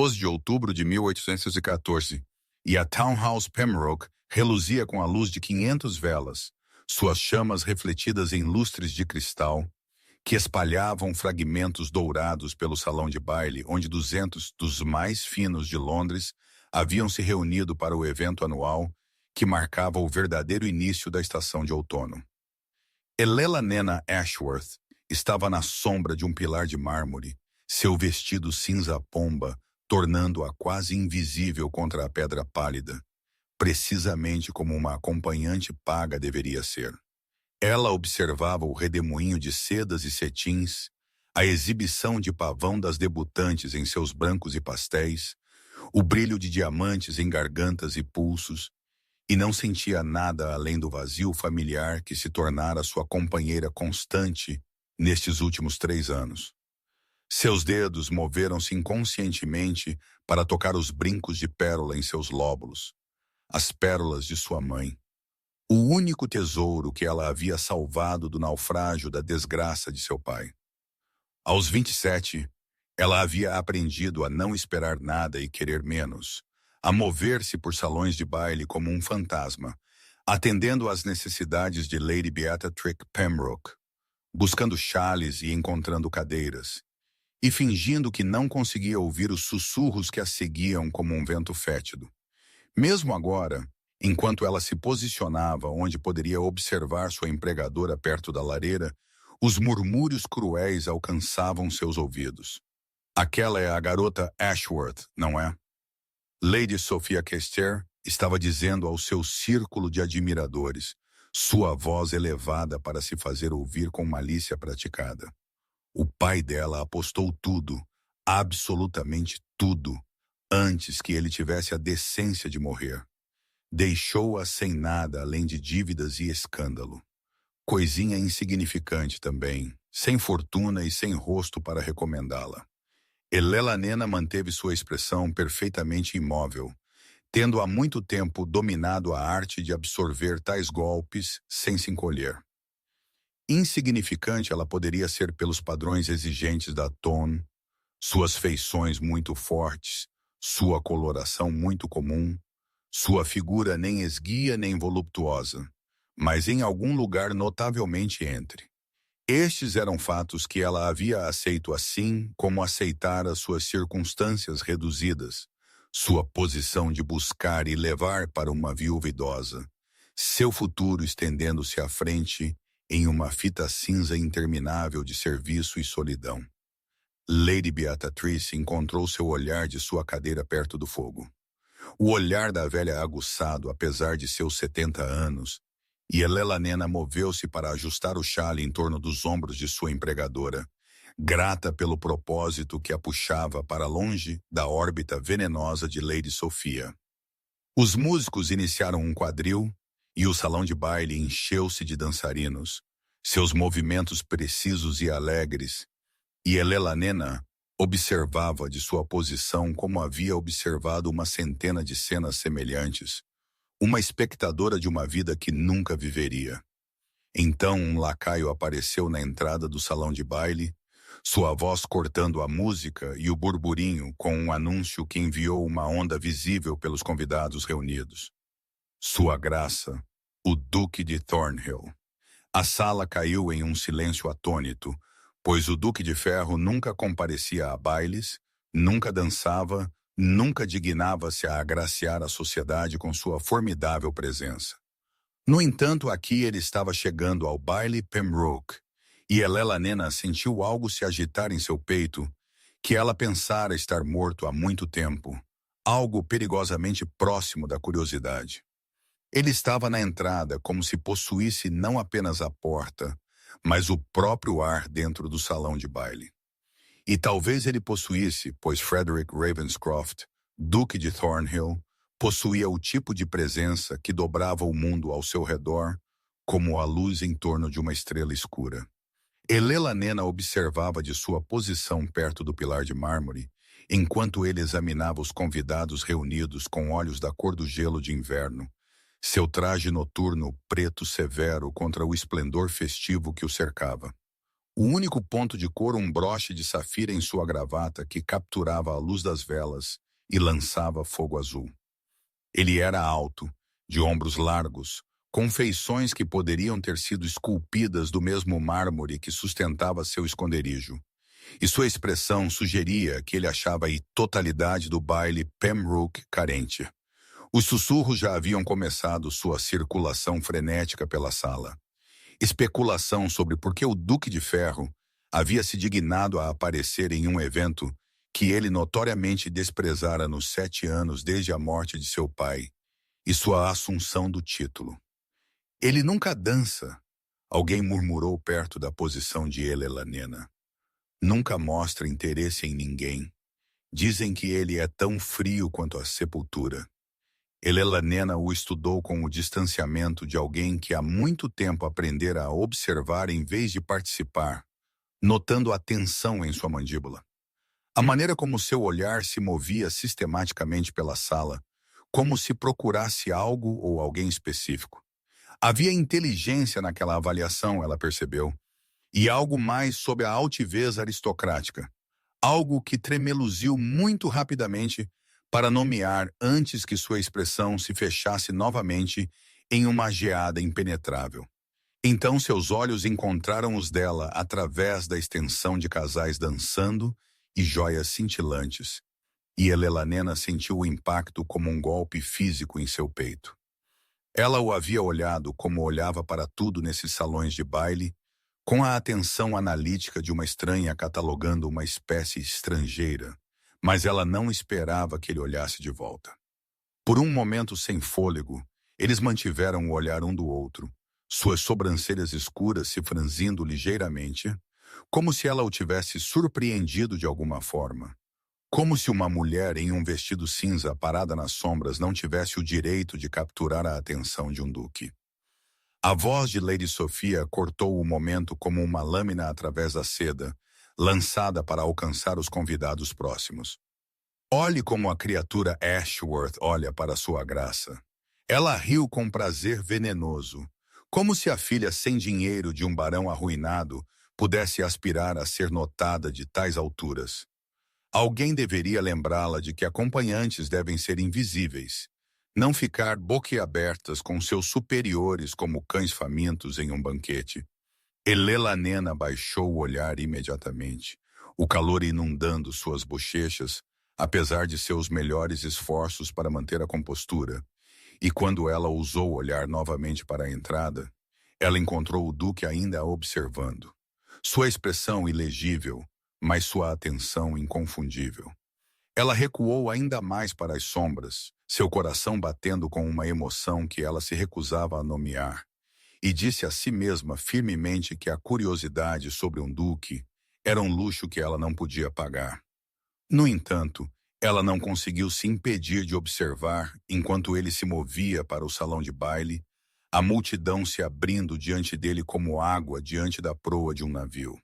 12 de outubro de 1814, e a Townhouse Pembroke reluzia com a luz de 500 velas, suas chamas refletidas em lustres de cristal, que espalhavam fragmentos dourados pelo salão de baile, onde 200 dos mais finos de Londres haviam se reunido para o evento anual que marcava o verdadeiro início da estação de outono. Helena Ashworth estava na sombra de um pilar de mármore, seu vestido cinza pomba tornando-a quase invisível contra a pedra pálida, precisamente como uma acompanhante paga deveria ser. Ela observava o redemoinho de sedas e cetins, a exibição de pavão das debutantes em seus brancos e pastéis, o brilho de diamantes em gargantas e pulsos, e não sentia nada além do vazio familiar que se tornara sua companheira constante nestes últimos 3 anos. Seus dedos moveram-se inconscientemente para tocar os brincos de pérola em seus lóbulos, as pérolas de sua mãe, o único tesouro que ela havia salvado do naufrágio da desgraça de seu pai. Aos 27, ela havia aprendido a não esperar nada e querer menos, a mover-se por salões de baile como um fantasma, atendendo às necessidades de Lady Beatrix Pembroke, buscando chales e encontrando cadeiras, e fingindo que não conseguia ouvir os sussurros que a seguiam como um vento fétido. Mesmo agora, enquanto ela se posicionava onde poderia observar sua empregadora perto da lareira, os murmúrios cruéis alcançavam seus ouvidos. Aquela é a garota Ashworth, não é? Lady Sophia Kester estava dizendo ao seu círculo de admiradores, sua voz elevada para se fazer ouvir com malícia praticada. O pai dela apostou tudo, absolutamente tudo, antes que ele tivesse a decência de morrer. Deixou-a sem nada além de dívidas e escândalo. Coisinha insignificante também, sem fortuna e sem rosto para recomendá-la. Helena manteve sua expressão perfeitamente imóvel, tendo há muito tempo dominado a arte de absorver tais golpes sem se encolher. Insignificante ela poderia ser pelos padrões exigentes da Tone, suas feições muito fortes, sua coloração muito comum, sua figura nem esguia nem voluptuosa, mas em algum lugar notavelmente entre. Estes eram fatos que ela havia aceito assim como aceitara suas circunstâncias reduzidas, sua posição de buscar e levar para uma viúva idosa, seu futuro estendendo-se à frente em uma fita cinza interminável de serviço e solidão. Lady Beatrice encontrou seu olhar de sua cadeira perto do fogo. O olhar da velha aguçado, apesar de seus 70 anos, e Helena moveu-se para ajustar o chale em torno dos ombros de sua empregadora, grata pelo propósito que a puxava para longe da órbita venenosa de Lady Sophia. Os músicos iniciaram um quadril e o salão de baile encheu-se de dançarinos, seus movimentos precisos e alegres, e Helena observava de sua posição como havia observado uma centena de cenas semelhantes, uma espectadora de uma vida que nunca viveria. Então um lacaio apareceu na entrada do salão de baile, sua voz cortando a música e o burburinho com um anúncio que enviou uma onda visível pelos convidados reunidos. Sua Graça, o Duque de Thornhill. A sala caiu em um silêncio atônito, pois o Duque de Ferro nunca comparecia a bailes, nunca dançava, nunca dignava-se a agraciar a sociedade com sua formidável presença. No entanto, aqui ele estava chegando ao baile Pembroke, e Helena sentiu algo se agitar em seu peito, que ela pensara estar morto há muito tempo, algo perigosamente próximo da curiosidade. Ele estava na entrada como se possuísse não apenas a porta, mas o próprio ar dentro do salão de baile. E talvez ele possuísse, pois Frederick Ravenscroft, Duque de Thornhill, possuía o tipo de presença que dobrava o mundo ao seu redor como a luz em torno de uma estrela escura. Helena observava de sua posição perto do pilar de mármore, enquanto ele examinava os convidados reunidos com olhos da cor do gelo de inverno, seu traje noturno preto severo contra o esplendor festivo que o cercava. O único ponto de cor um broche de safira em sua gravata que capturava a luz das velas e lançava fogo azul. Ele era alto, de ombros largos, com feições que poderiam ter sido esculpidas do mesmo mármore que sustentava seu esconderijo. E sua expressão sugeria que ele achava a totalidade do baile Pembroke carente. Os sussurros já haviam começado sua circulação frenética pela sala. Especulação sobre por que o Duque de Ferro havia se dignado a aparecer em um evento que ele notoriamente desprezara nos 7 anos desde a morte de seu pai e sua assunção do título. Ele nunca dança, alguém murmurou perto da posição de Elelanena. Nunca mostra interesse em ninguém. Dizem que ele é tão frio quanto a sepultura. Elelanena o estudou com o distanciamento de alguém que há muito tempo aprendera a observar em vez de participar, notando a tensão em sua mandíbula. A maneira como seu olhar se movia sistematicamente pela sala, como se procurasse algo ou alguém específico. Havia inteligência naquela avaliação, ela percebeu, e algo mais sob a altivez aristocrática, algo que tremeluziu muito rapidamente para nomear antes que sua expressão se fechasse novamente em uma geada impenetrável. Então seus olhos encontraram os dela através da extensão de casais dançando e joias cintilantes, e Elelanena sentiu o impacto como um golpe físico em seu peito. Ela o havia olhado como olhava para tudo nesses salões de baile, com a atenção analítica de uma estranha catalogando uma espécie estrangeira, mas ela não esperava que ele olhasse de volta. Por um momento sem fôlego, eles mantiveram o olhar um do outro, suas sobrancelhas escuras se franzindo ligeiramente, como se ela o tivesse surpreendido de alguma forma. Como se uma mulher em um vestido cinza parada nas sombras não tivesse o direito de capturar a atenção de um duque. A voz de Lady Sophia cortou o momento como uma lâmina através da seda, lançada para alcançar os convidados próximos. Olhe como a criatura Ashworth olha para sua graça. Ela riu com prazer venenoso, como se a filha sem dinheiro de um barão arruinado pudesse aspirar a ser notada de tais alturas. Alguém deveria lembrá-la de que acompanhantes devem ser invisíveis, não ficar boquiabertas com seus superiores como cães famintos em um banquete. Elelanena baixou o olhar imediatamente, o calor inundando suas bochechas, apesar de seus melhores esforços para manter a compostura, e quando ela ousou olhar novamente para a entrada, ela encontrou o duque ainda a observando. Sua expressão ilegível, mas sua atenção inconfundível. Ela recuou ainda mais para as sombras, seu coração batendo com uma emoção que ela se recusava a nomear, e disse a si mesma firmemente que a curiosidade sobre um duque era um luxo que ela não podia pagar. No entanto, ela não conseguiu se impedir de observar, enquanto ele se movia para o salão de baile, a multidão se abrindo diante dele como água diante da proa de um navio.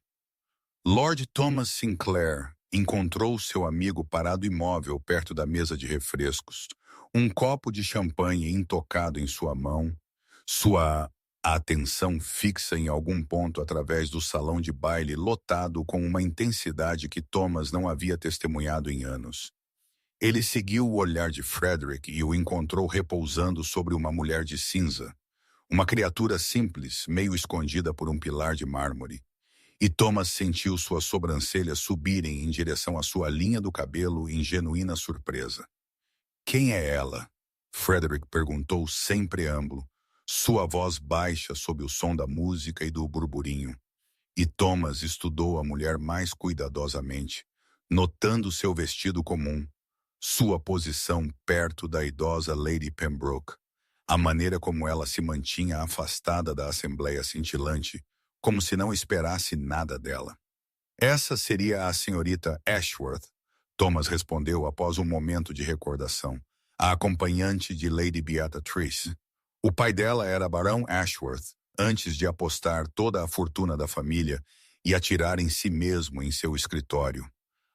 Lord Thomas Sinclair encontrou seu amigo parado imóvel perto da mesa de refrescos, um copo de champanhe intocado em sua mão, sua atenção fixa em algum ponto através do salão de baile lotado com uma intensidade que Thomas não havia testemunhado em anos. Ele seguiu o olhar de Frederick e o encontrou repousando sobre uma mulher de cinza, uma criatura simples, meio escondida por um pilar de mármore. E Thomas sentiu suas sobrancelhas subirem em direção à sua linha do cabelo em genuína surpresa. Quem é ela? Frederick perguntou sem preâmbulo, sua voz baixa sob o som da música e do burburinho. E Thomas estudou a mulher mais cuidadosamente, notando seu vestido comum, sua posição perto da idosa Lady Pembroke, a maneira como ela se mantinha afastada da assembleia cintilante, como se não esperasse nada dela. Essa seria a senhorita Ashworth, Thomas respondeu após um momento de recordação, a acompanhante de Lady Beatrice. O pai dela era Barão Ashworth, antes de apostar toda a fortuna da família e atirar em si mesmo em seu escritório.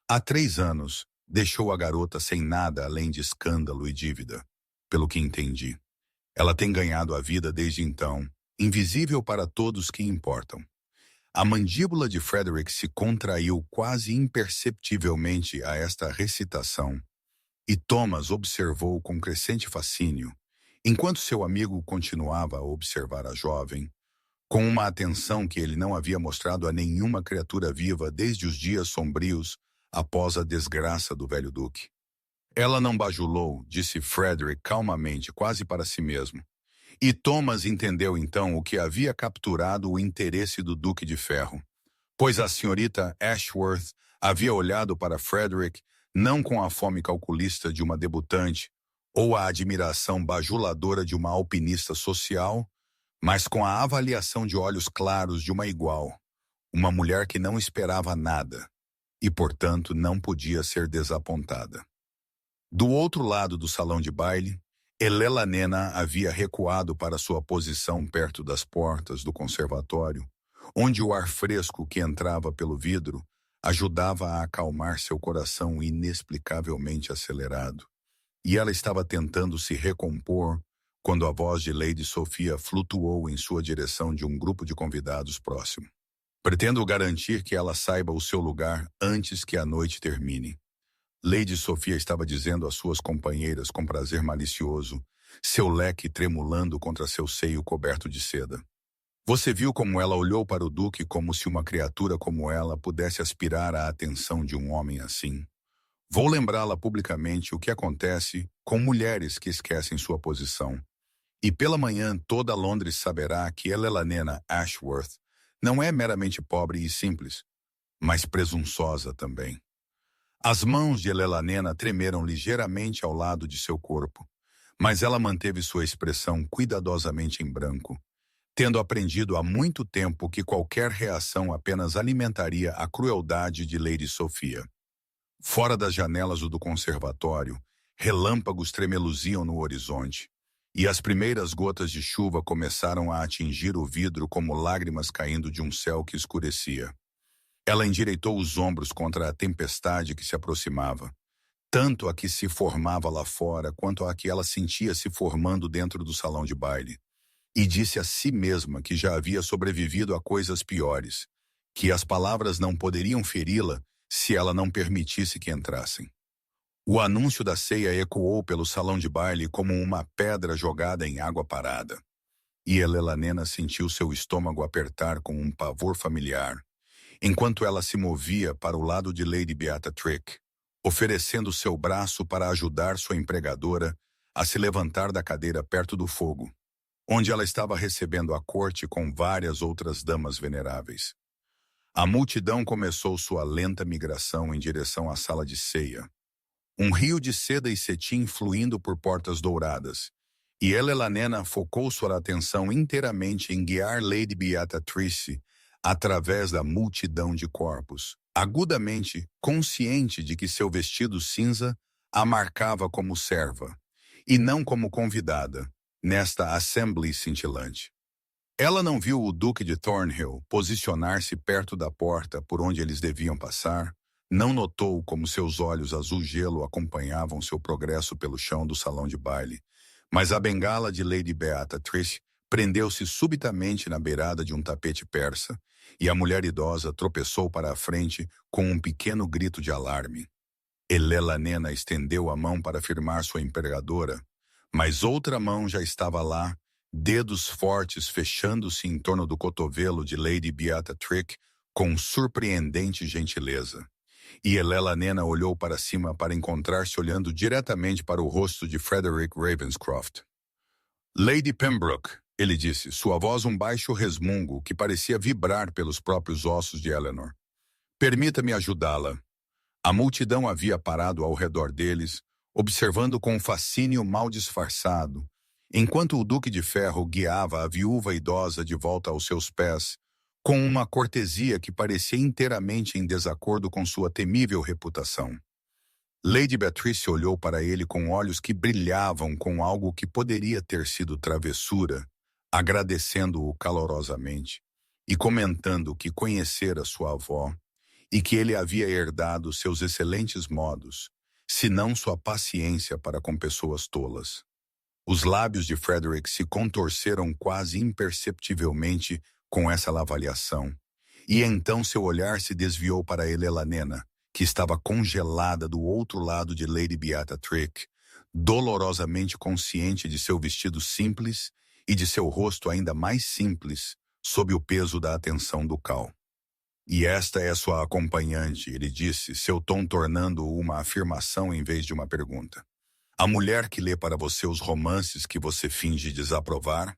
Há 3 anos, deixou a garota sem nada além de escândalo e dívida, pelo que entendi. Ela tem ganhado a vida desde então, invisível para todos que importam. A mandíbula de Frederick se contraiu quase imperceptivelmente a esta recitação, e Thomas observou com crescente fascínio, enquanto seu amigo continuava a observar a jovem, com uma atenção que ele não havia mostrado a nenhuma criatura viva desde os dias sombrios após a desgraça do velho duque. Ela não bajulou, disse Frederick calmamente, quase para si mesmo. E Thomas entendeu então o que havia capturado o interesse do Duque de Ferro, pois a senhorita Ashworth havia olhado para Frederick não com a fome calculista de uma debutante ou a admiração bajuladora de uma alpinista social, mas com a avaliação de olhos claros de uma igual, uma mulher que não esperava nada e, portanto, não podia ser desapontada. Do outro lado do salão de baile, Elelanena havia recuado para sua posição perto das portas do conservatório, onde o ar fresco que entrava pelo vidro ajudava a acalmar seu coração inexplicavelmente acelerado. E ela estava tentando se recompor quando a voz de Lady Sophia flutuou em sua direção de um grupo de convidados próximo. Pretendo garantir que ela saiba o seu lugar antes que a noite termine. Lady Sophia estava dizendo às suas companheiras com prazer malicioso, seu leque tremulando contra seu seio coberto de seda. Você viu como ela olhou para o duque como se uma criatura como ela pudesse aspirar a atenção de um homem assim. Vou lembrá-la publicamente o que acontece com mulheres que esquecem sua posição. E pela manhã toda Londres saberá que Elelanena Ashworth não é meramente pobre e simples, mas presunçosa também. As mãos de Elelanena tremeram ligeiramente ao lado de seu corpo, mas ela manteve sua expressão cuidadosamente em branco, tendo aprendido há muito tempo que qualquer reação apenas alimentaria a crueldade de Lady Sophia. Fora das janelas do conservatório, relâmpagos tremeluziam no horizonte, e as primeiras gotas de chuva começaram a atingir o vidro como lágrimas caindo de um céu que escurecia. Ela endireitou os ombros contra a tempestade que se aproximava, tanto a que se formava lá fora quanto a que ela sentia se formando dentro do salão de baile, e disse a si mesma que já havia sobrevivido a coisas piores, que as palavras não poderiam feri-la se ela não permitisse que entrassem. O anúncio da ceia ecoou pelo salão de baile como uma pedra jogada em água parada, e Elelanena sentiu seu estômago apertar com um pavor familiar, enquanto ela se movia para o lado de Lady Beatrix, oferecendo seu braço para ajudar sua empregadora a se levantar da cadeira perto do fogo, onde ela estava recebendo a corte com várias outras damas veneráveis. A multidão começou sua lenta migração em direção à sala de ceia, um rio de seda e cetim fluindo por portas douradas, e Elelanena focou sua atenção inteiramente em guiar Lady Beatrice através da multidão de corpos, agudamente consciente de que seu vestido cinza a marcava como serva, e não como convidada, nesta assembly cintilante. Ela não viu o Duque de Thornhill posicionar-se perto da porta por onde eles deviam passar, não notou como seus olhos azul-gelo acompanhavam seu progresso pelo chão do salão de baile, mas a bengala de Lady Beatrice prendeu-se subitamente na beirada de um tapete persa, e a mulher idosa tropeçou para a frente com um pequeno grito de alarme. Elelanena estendeu a mão para firmar sua empregadora, mas outra mão já estava lá, dedos fortes fechando-se em torno do cotovelo de Lady Beatrix com surpreendente gentileza. E Elelanena olhou para cima para encontrar-se olhando diretamente para o rosto de Frederick Ravenscroft. Lady Pembroke, ele disse, sua voz um baixo resmungo que parecia vibrar pelos próprios ossos de Eleanor. Permita-me ajudá-la. A multidão havia parado ao redor deles, observando com um fascínio mal disfarçado, enquanto o Duque de Ferro guiava a viúva idosa de volta aos seus pés, com uma cortesia que parecia inteiramente em desacordo com sua temível reputação. Lady Beatrice olhou para ele com olhos que brilhavam com algo que poderia ter sido travessura, agradecendo-o calorosamente e comentando que conhecera sua avó e que ele havia herdado seus excelentes modos, se não sua paciência para com pessoas tolas. Os lábios de Frederick se contorceram quase imperceptivelmente com essa avaliação, E então seu olhar se desviou para Helena, que estava congelada do outro lado de Lady Beatrix, dolorosamente consciente de seu vestido simples e de seu rosto ainda mais simples, sob o peso da atenção do Cal. E esta é sua acompanhante, ele disse, seu tom tornando uma afirmação em vez de uma pergunta. A mulher que lê para você os romances que você finge desaprovar?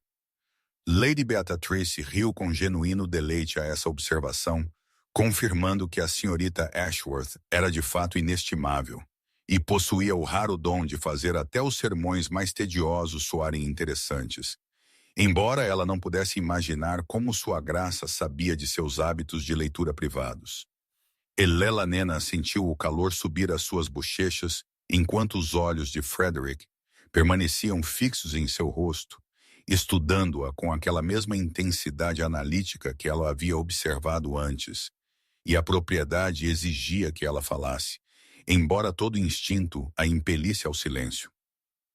Lady Beatrice riu com genuíno deleite a essa observação, confirmando que a senhorita Ashworth era de fato inestimável e possuía o raro dom de fazer até os sermões mais tediosos soarem interessantes, embora ela não pudesse imaginar como sua graça sabia de seus hábitos de leitura privados. Helena sentiu o calor subir às suas bochechas enquanto os olhos de Frederick permaneciam fixos em seu rosto, estudando-a com aquela mesma intensidade analítica que ela havia observado antes, e a propriedade exigia que ela falasse, embora todo instinto a impelisse ao silêncio.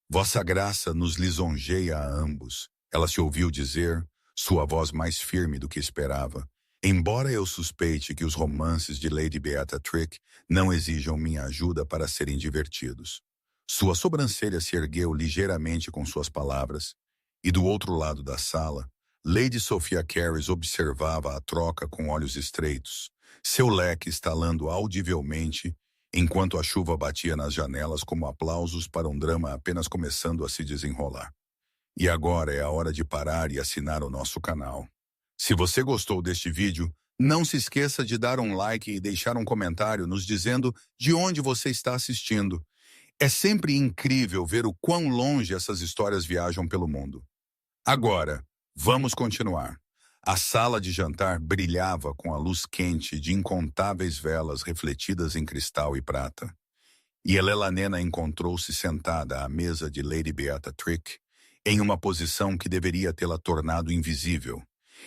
Vossa graça nos lisonjeia a ambos, ela se ouviu dizer, sua voz mais firme do que esperava, embora eu suspeite que os romances de Lady Beatrix não exijam minha ajuda para serem divertidos. Sua sobrancelha se ergueu ligeiramente com suas palavras, e do outro lado da sala, Lady Sophia Careys observava a troca com olhos estreitos, seu leque estalando audivelmente, enquanto a chuva batia nas janelas como aplausos para um drama apenas começando a se desenrolar. E agora é a hora de parar e assinar o nosso canal. Se você gostou deste vídeo, não se esqueça de dar um like e deixar um comentário nos dizendo de onde você está assistindo. É sempre incrível ver o quão longe essas histórias viajam pelo mundo. Agora, vamos continuar. A sala de jantar brilhava com a luz quente de incontáveis velas refletidas em cristal e prata. E Helena encontrou-se sentada à mesa de Lady Beatrix, em uma posição que deveria tê-la tornado invisível,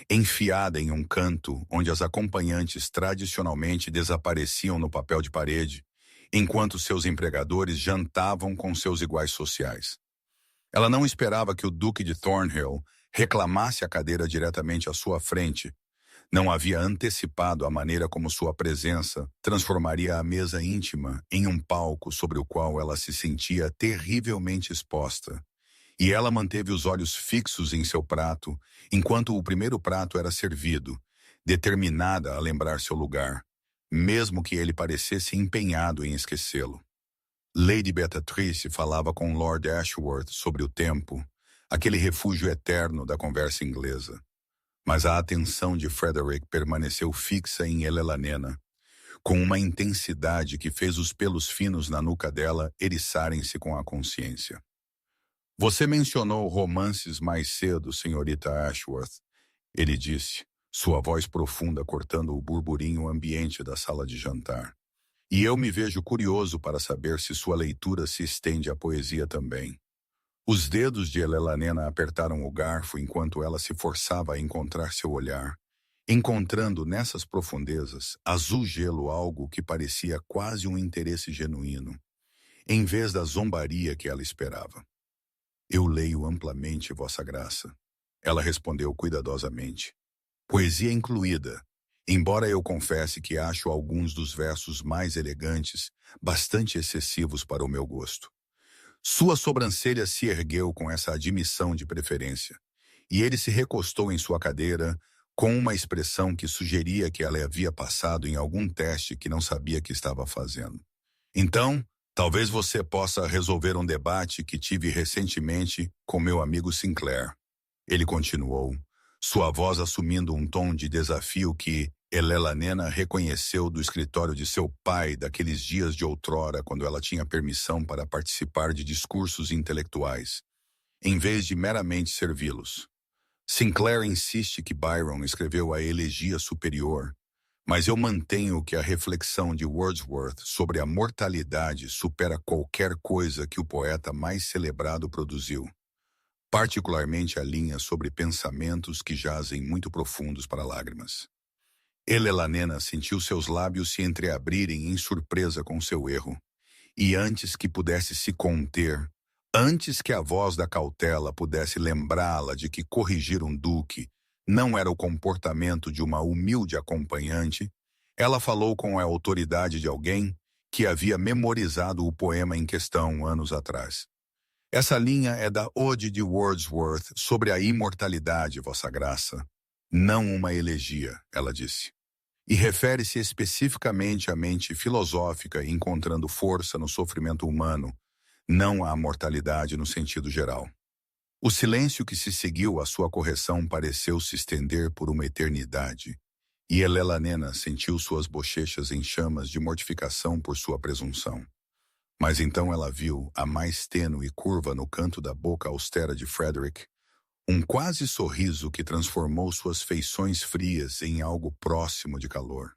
enfiada em um canto onde as acompanhantes tradicionalmente desapareciam no papel de parede, enquanto seus empregadores jantavam com seus iguais sociais. Ela não esperava que o Duque de Thornhill reclamasse a cadeira diretamente à sua frente. Não havia antecipado a maneira como sua presença transformaria a mesa íntima em um palco sobre o qual ela se sentia terrivelmente exposta. E ela manteve os olhos fixos em seu prato, enquanto o primeiro prato era servido, determinada a lembrar seu lugar, mesmo que ele parecesse empenhado em esquecê-lo. Lady Beatrice falava com Lord Ashworth sobre o tempo, aquele refúgio eterno da conversa inglesa. Mas a atenção de Frederick permaneceu fixa em Helena, com uma intensidade que fez os pelos finos na nuca dela eriçarem-se com a consciência. Você mencionou romances mais cedo, senhorita Ashworth, ele disse, sua voz profunda cortando o burburinho ambiente da sala de jantar. E eu me vejo curioso para saber se sua leitura se estende à poesia também. Os dedos de Helena apertaram o garfo enquanto ela se forçava a encontrar seu olhar, encontrando nessas profundezas, azul gelo, algo que parecia quase um interesse genuíno, em vez da zombaria que ela esperava. Eu leio amplamente, Vossa Graça, ela respondeu cuidadosamente. Poesia incluída, embora eu confesse que acho alguns dos versos mais elegantes bastante excessivos para o meu gosto. Sua sobrancelha se ergueu com essa admissão de preferência, e ele se recostou em sua cadeira com uma expressão que sugeria que ela havia passado em algum teste que não sabia que estava fazendo. Então, talvez você possa resolver um debate que tive recentemente com meu amigo Sinclair. Ele continuou, sua voz assumindo um tom de desafio que Helena reconheceu do escritório de seu pai daqueles dias de outrora quando ela tinha permissão para participar de discursos intelectuais, em vez de meramente servi-los. Sinclair insiste que Byron escreveu a elegia superior, mas eu mantenho que a reflexão de Wordsworth sobre a mortalidade supera qualquer coisa que o poeta mais celebrado produziu, particularmente a linha sobre pensamentos que jazem muito profundos para lágrimas. Helena sentiu seus lábios se entreabrirem em surpresa com seu erro, e antes que pudesse se conter, antes que a voz da cautela pudesse lembrá-la de que corrigir um duque Não era o comportamento de uma humilde acompanhante. Ela falou com a autoridade de alguém que havia memorizado o poema em questão anos atrás. Essa linha é da Ode de Wordsworth sobre a imortalidade, Vossa Graça. Não uma elegia, ela disse. E refere-se especificamente à mente filosófica encontrando força no sofrimento humano, não à mortalidade no sentido geral. O silêncio que se seguiu à sua correção pareceu se estender por uma eternidade, e Elelanena sentiu suas bochechas em chamas de mortificação por sua presunção. Mas então ela viu a mais tênue curva no canto da boca austera de Frederick, um quase sorriso que transformou suas feições frias em algo próximo de calor.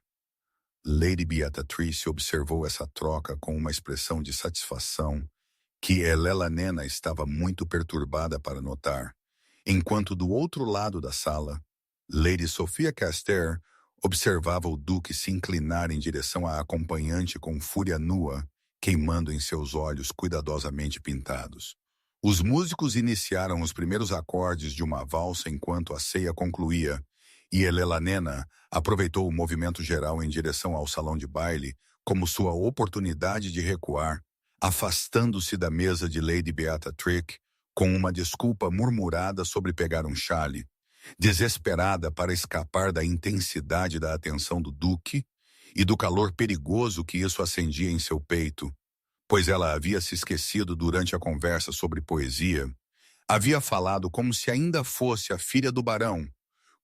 Lady Beatrice observou essa troca com uma expressão de satisfação que Elelanena estava muito perturbada para notar, enquanto do outro lado da sala, Lady Sophia Caster observava o duque se inclinar em direção à acompanhante com fúria nua, queimando em seus olhos cuidadosamente pintados. Os músicos iniciaram os primeiros acordes de uma valsa enquanto a ceia concluía, e Elelanena aproveitou o movimento geral em direção ao salão de baile como sua oportunidade de recuar, afastando-se da mesa de Lady Beatrix com uma desculpa murmurada sobre pegar um chale, desesperada para escapar da intensidade da atenção do duque e do calor perigoso que isso acendia em seu peito, pois ela havia se esquecido durante a conversa sobre poesia, havia falado como se ainda fosse a filha do barão,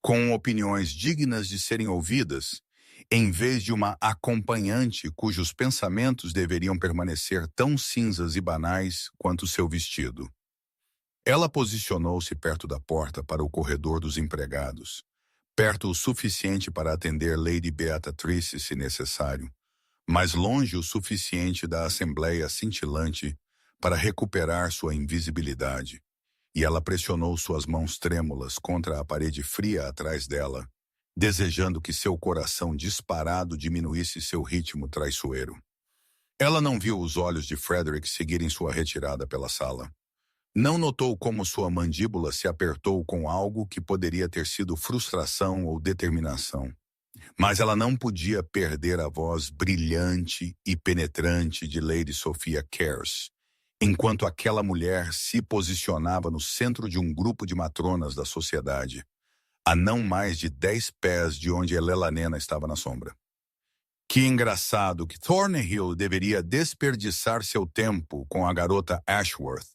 com opiniões dignas de serem ouvidas, em vez de uma acompanhante cujos pensamentos deveriam permanecer tão cinzas e banais quanto seu vestido. Ela posicionou-se perto da porta para o corredor dos empregados, perto o suficiente para atender Lady Beatrice se necessário, mas longe o suficiente da assembleia cintilante para recuperar sua invisibilidade, e ela pressionou suas mãos trêmulas contra a parede fria atrás dela, desejando que seu coração disparado diminuísse seu ritmo traiçoeiro. Ela não viu os olhos de Frederick seguirem sua retirada pela sala. Não notou como sua mandíbula se apertou com algo que poderia ter sido frustração ou determinação. Mas ela não podia perder a voz brilhante e penetrante de Lady Sophia Cares, enquanto aquela mulher se posicionava no centro de um grupo de matronas da sociedade, a não mais de 10 pés de onde Elelanena estava na sombra. Que engraçado que Thornhill deveria desperdiçar seu tempo com a garota Ashworth,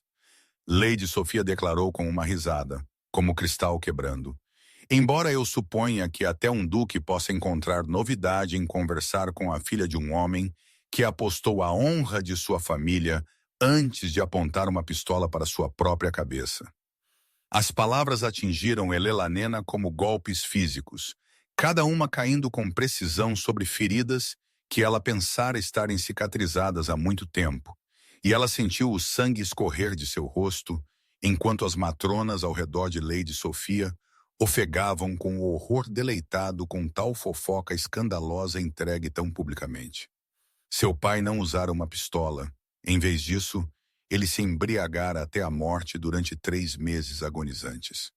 Lady Sophia declarou com uma risada, como o cristal quebrando. Embora eu suponha que até um duque possa encontrar novidade em conversar com a filha de um homem que apostou a honra de sua família antes de apontar uma pistola para sua própria cabeça. As palavras atingiram Elelanena como golpes físicos, cada uma caindo com precisão sobre feridas que ela pensara estarem cicatrizadas há muito tempo, e ela sentiu o sangue escorrer de seu rosto, enquanto as matronas ao redor de Lady Sophia ofegavam com o horror deleitado com tal fofoca escandalosa entregue tão publicamente. Seu pai não usara uma pistola. Em vez disso, ele se embriagara até a morte durante 3 meses agonizantes.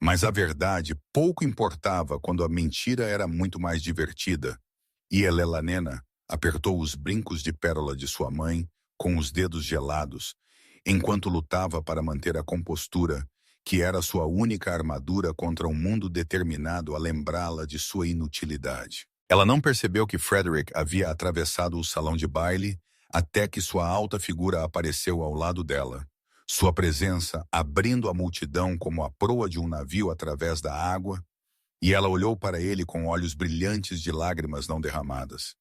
Mas a verdade pouco importava quando a mentira era muito mais divertida, e Elelanena apertou os brincos de pérola de sua mãe com os dedos gelados, enquanto lutava para manter a compostura, que era sua única armadura contra um mundo determinado a lembrá-la de sua inutilidade. Ela não percebeu que Frederick havia atravessado o salão de baile até que sua alta figura apareceu ao lado dela, sua presença abrindo a multidão como a proa de um navio através da água, e ela olhou para ele com olhos brilhantes de lágrimas não derramadas.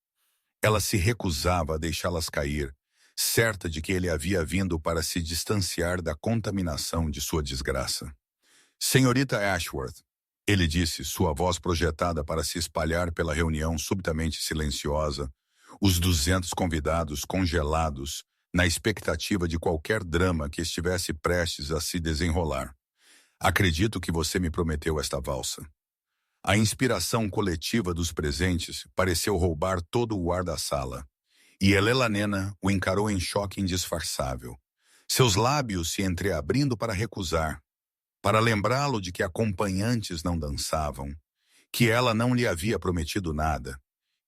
Ela se recusava a deixá-las cair, certa de que ele havia vindo para se distanciar da contaminação de sua desgraça. Senhorita Ashworth, ele disse, sua voz projetada para se espalhar pela reunião subitamente silenciosa, os 200 convidados congelados na expectativa de qualquer drama que estivesse prestes a se desenrolar. Acredito que você me prometeu esta valsa. A inspiração coletiva dos presentes pareceu roubar todo o ar da sala, e Elelanena o encarou em choque indisfarçável, seus lábios se entreabrindo para recusar. para lembrá-lo de que acompanhantes não dançavam, que ela não lhe havia prometido nada,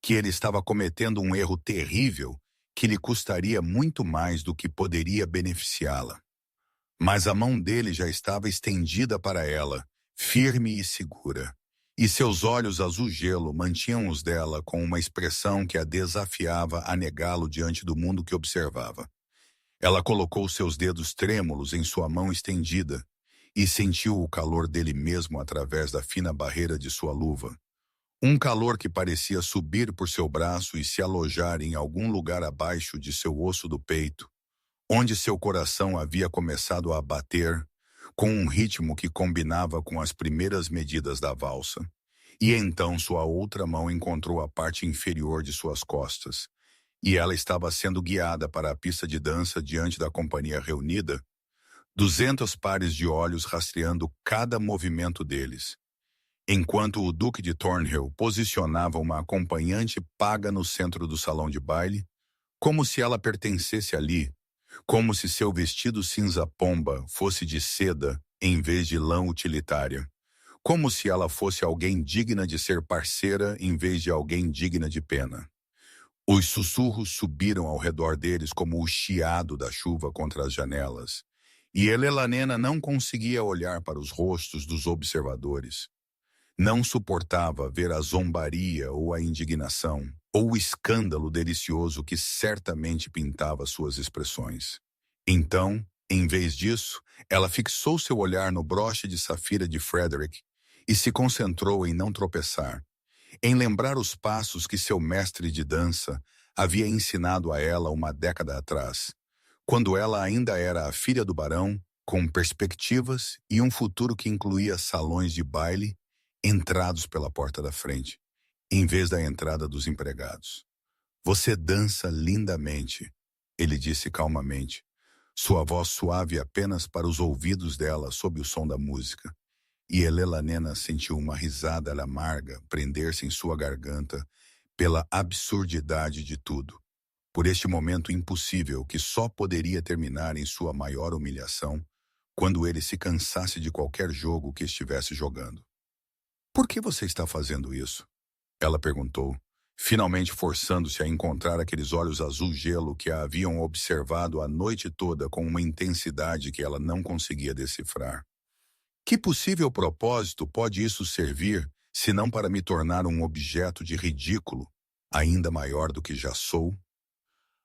que ele estava cometendo um erro terrível que lhe custaria muito mais do que poderia beneficiá-la. Mas a mão dele já estava estendida para ela, firme e segura, e seus olhos azul-gelo mantinham os dela com uma expressão que a desafiava a negá-lo diante do mundo que observava. Ela colocou seus dedos trêmulos em sua mão estendida e sentiu o calor dele mesmo através da fina barreira de sua luva. Um calor que parecia subir por seu braço e se alojar em algum lugar abaixo de seu osso do peito, onde seu coração havia começado a bater com um ritmo que combinava com as primeiras medidas da valsa. E então sua outra mão encontrou a parte inferior de suas costas, e ela estava sendo guiada para a pista de dança diante da companhia reunida, 200 pares de olhos rastreando cada movimento deles, enquanto o Duque de Thornhill posicionava uma acompanhante paga no centro do salão de baile, como se ela pertencesse ali, como se seu vestido cinza-pomba fosse de seda em vez de lã utilitária, como se ela fosse alguém digna de ser parceira em vez de alguém digna de pena. Os sussurros subiram ao redor deles como o chiado da chuva contra as janelas, e Elelanena não conseguia olhar para os rostos dos observadores. Não suportava ver a zombaria ou a indignação, ou o escândalo delicioso que certamente pintava suas expressões. Então, em vez disso, ela fixou seu olhar no broche de safira de Frederick e se concentrou em não tropeçar, em lembrar os passos que seu mestre de dança havia ensinado a ela uma década atrás, quando ela ainda era a filha do barão, com perspectivas e um futuro que incluía salões de baile entrados pela porta da frente, em vez da entrada dos empregados. Você dança lindamente, ele disse calmamente, sua voz suave apenas para os ouvidos dela sob o som da música. E Elelanena sentiu uma risada amarga prender-se em sua garganta pela absurdidade de tudo, por este momento impossível que só poderia terminar em sua maior humilhação quando ele se cansasse de qualquer jogo que estivesse jogando. Por que você está fazendo isso? Ela perguntou, finalmente forçando-se a encontrar aqueles olhos azul-gelo que a haviam observado a noite toda com uma intensidade que ela não conseguia decifrar. Que possível propósito pode isso servir, se não para me tornar um objeto de ridículo, ainda maior do que já sou?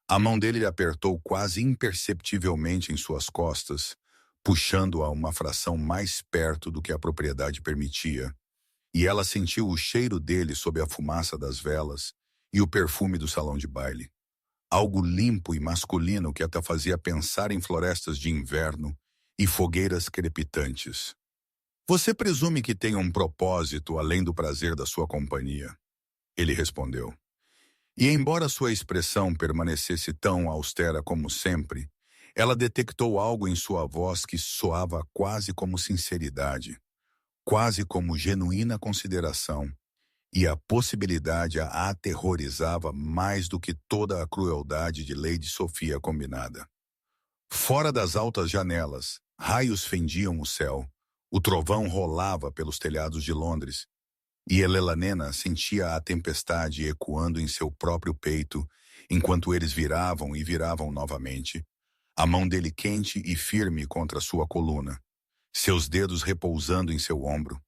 A mão dele lhe apertou quase imperceptivelmente em suas costas, puxando-a uma fração mais perto do que a propriedade permitia, e ela sentiu o cheiro dele sob a fumaça das velas e o perfume do salão de baile. Algo limpo e masculino que até fazia pensar em florestas de inverno e fogueiras crepitantes. Você presume que tem um propósito além do prazer da sua companhia? Ele respondeu. E embora sua expressão permanecesse tão austera como sempre, ela detectou algo em sua voz que soava quase como sinceridade, quase como genuína consideração, e a possibilidade a aterrorizava mais do que toda a crueldade de Lady Sofia combinada. Fora das altas janelas, raios fendiam o céu, o trovão rolava pelos telhados de Londres, e Elelanena sentia a tempestade ecoando em seu próprio peito, enquanto eles viravam e viravam novamente, a mão dele quente e firme contra sua coluna, seus dedos repousando em seu ombro,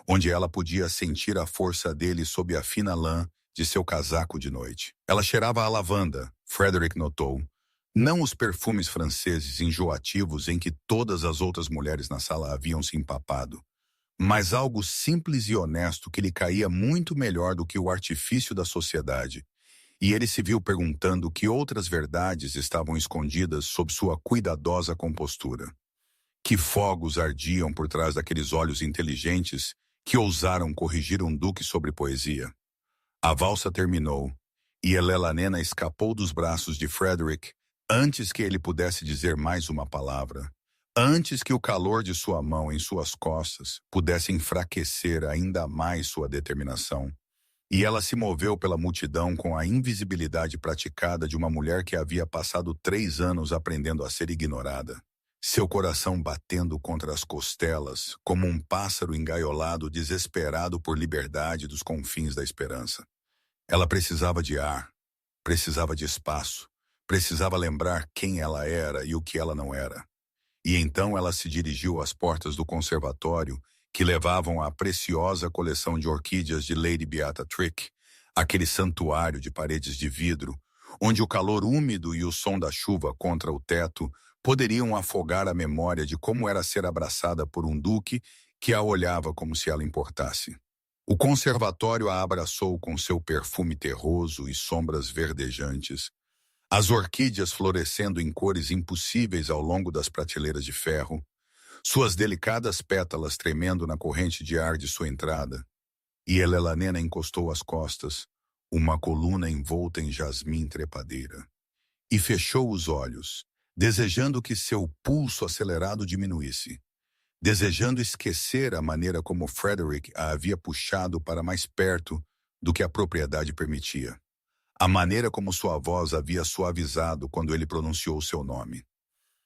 onde ela podia sentir a força dele sob a fina lã de seu casaco de noite. Ela cheirava a lavanda, Frederick notou, não os perfumes franceses enjoativos em que todas as outras mulheres na sala haviam se empapado, mas algo simples e honesto que lhe caía muito melhor do que o artifício da sociedade, e ele se viu perguntando que outras verdades estavam escondidas sob sua cuidadosa compostura. Que fogos ardiam por trás daqueles olhos inteligentes que ousaram corrigir um duque sobre poesia. A valsa terminou, e Elelanena escapou dos braços de Frederick antes que ele pudesse dizer mais uma palavra, antes que o calor de sua mão em suas costas pudesse enfraquecer ainda mais sua determinação. E ela se moveu pela multidão com a invisibilidade praticada de uma mulher que havia passado 3 anos aprendendo a ser ignorada, seu coração batendo contra as costelas, como um pássaro engaiolado desesperado por liberdade dos confins da esperança. Ela precisava de ar, precisava de espaço, precisava lembrar quem ela era e o que ela não era. E então ela se dirigiu às portas do conservatório que levavam à preciosa coleção de orquídeas de Lady Beata Trick, aquele santuário de paredes de vidro, onde o calor úmido e o som da chuva contra o teto poderiam afogar a memória de como era ser abraçada por um duque que a olhava como se ela importasse. O conservatório a abraçou com seu perfume terroso e sombras verdejantes, as orquídeas florescendo em cores impossíveis ao longo das prateleiras de ferro, suas delicadas pétalas tremendo na corrente de ar de sua entrada. E Elelanena encostou as costas, uma coluna envolta em jasmim trepadeira, e fechou os olhos, desejando que seu pulso acelerado diminuísse, desejando esquecer a maneira como Frederick a havia puxado para mais perto do que a propriedade permitia, a maneira como sua voz havia suavizado quando ele pronunciou seu nome.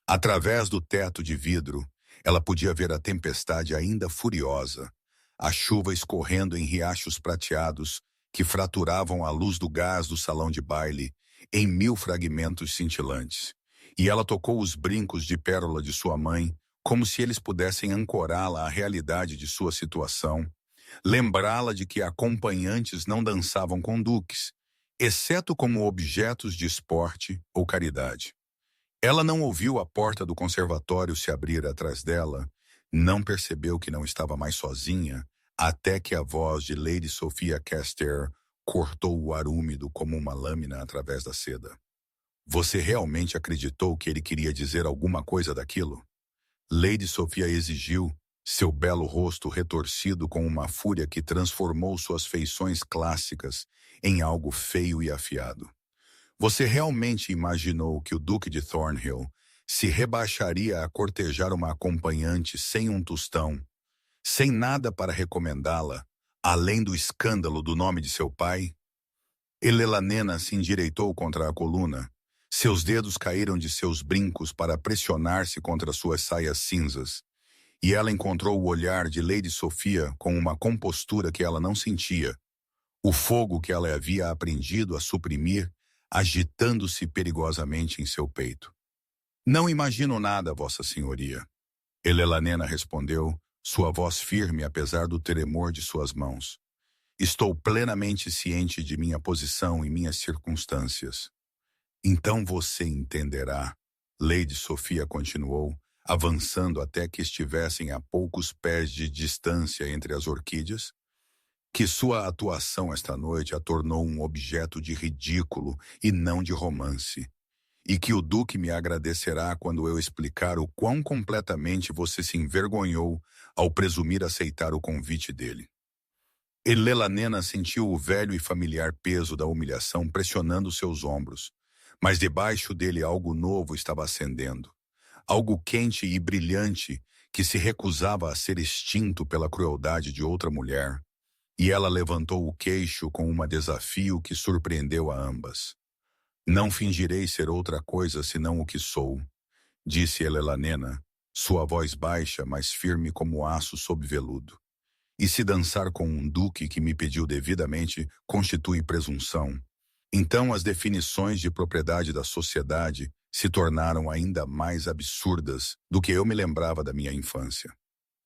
Através do teto de vidro, ela podia ver a tempestade ainda furiosa, a chuva escorrendo em riachos prateados que fraturavam a luz do gás do salão de baile em 1000 fragmentos cintilantes. E ela tocou os brincos de pérola de sua mãe, como se eles pudessem ancorá-la à realidade de sua situação, lembrá-la de que acompanhantes não dançavam com duques, exceto como objetos de esporte ou caridade. Ela não ouviu a porta do conservatório se abrir atrás dela, não percebeu que não estava mais sozinha, até que a voz de Lady Sophia Caster cortou o ar úmido como uma lâmina através da seda. Você realmente acreditou que ele queria dizer alguma coisa daquilo? Lady Sophia exigiu, seu belo rosto retorcido com uma fúria que transformou suas feições clássicas em algo feio e afiado. Você realmente imaginou que o Duque de Thornhill se rebaixaria a cortejar uma acompanhante sem um tostão, sem nada para recomendá-la, além do escândalo do nome de seu pai? Elelanena se endireitou contra a coluna. Seus dedos caíram de seus brincos para pressionar-se contra suas saias cinzas, e ela encontrou o olhar de Lady Sophia com uma compostura que ela não sentia, o fogo que ela havia aprendido a suprimir, agitando-se perigosamente em seu peito. Não imagino nada, Vossa Senhoria. Elelanena respondeu, sua voz firme apesar do tremor de suas mãos. Estou plenamente ciente de minha posição e minhas circunstâncias. Então você entenderá, Lady Sophia continuou, avançando até que estivessem a poucos pés de distância entre as orquídeas, que sua atuação esta noite a tornou um objeto de ridículo e não de romance, e que o Duque me agradecerá quando eu explicar o quão completamente você se envergonhou ao presumir aceitar o convite dele. Elelanena sentiu o velho e familiar peso da humilhação pressionando seus ombros, mas debaixo dele algo novo estava acendendo, algo quente e brilhante que se recusava a ser extinto pela crueldade de outra mulher, e ela levantou o queixo com um desafio que surpreendeu a ambas. Não fingirei ser outra coisa senão o que sou, disse Elelanena, sua voz baixa, mas firme como aço sob veludo. E se dançar com um duque que me pediu devidamente constitui presunção, então as definições de propriedade da sociedade se tornaram ainda mais absurdas do que eu me lembrava da minha infância.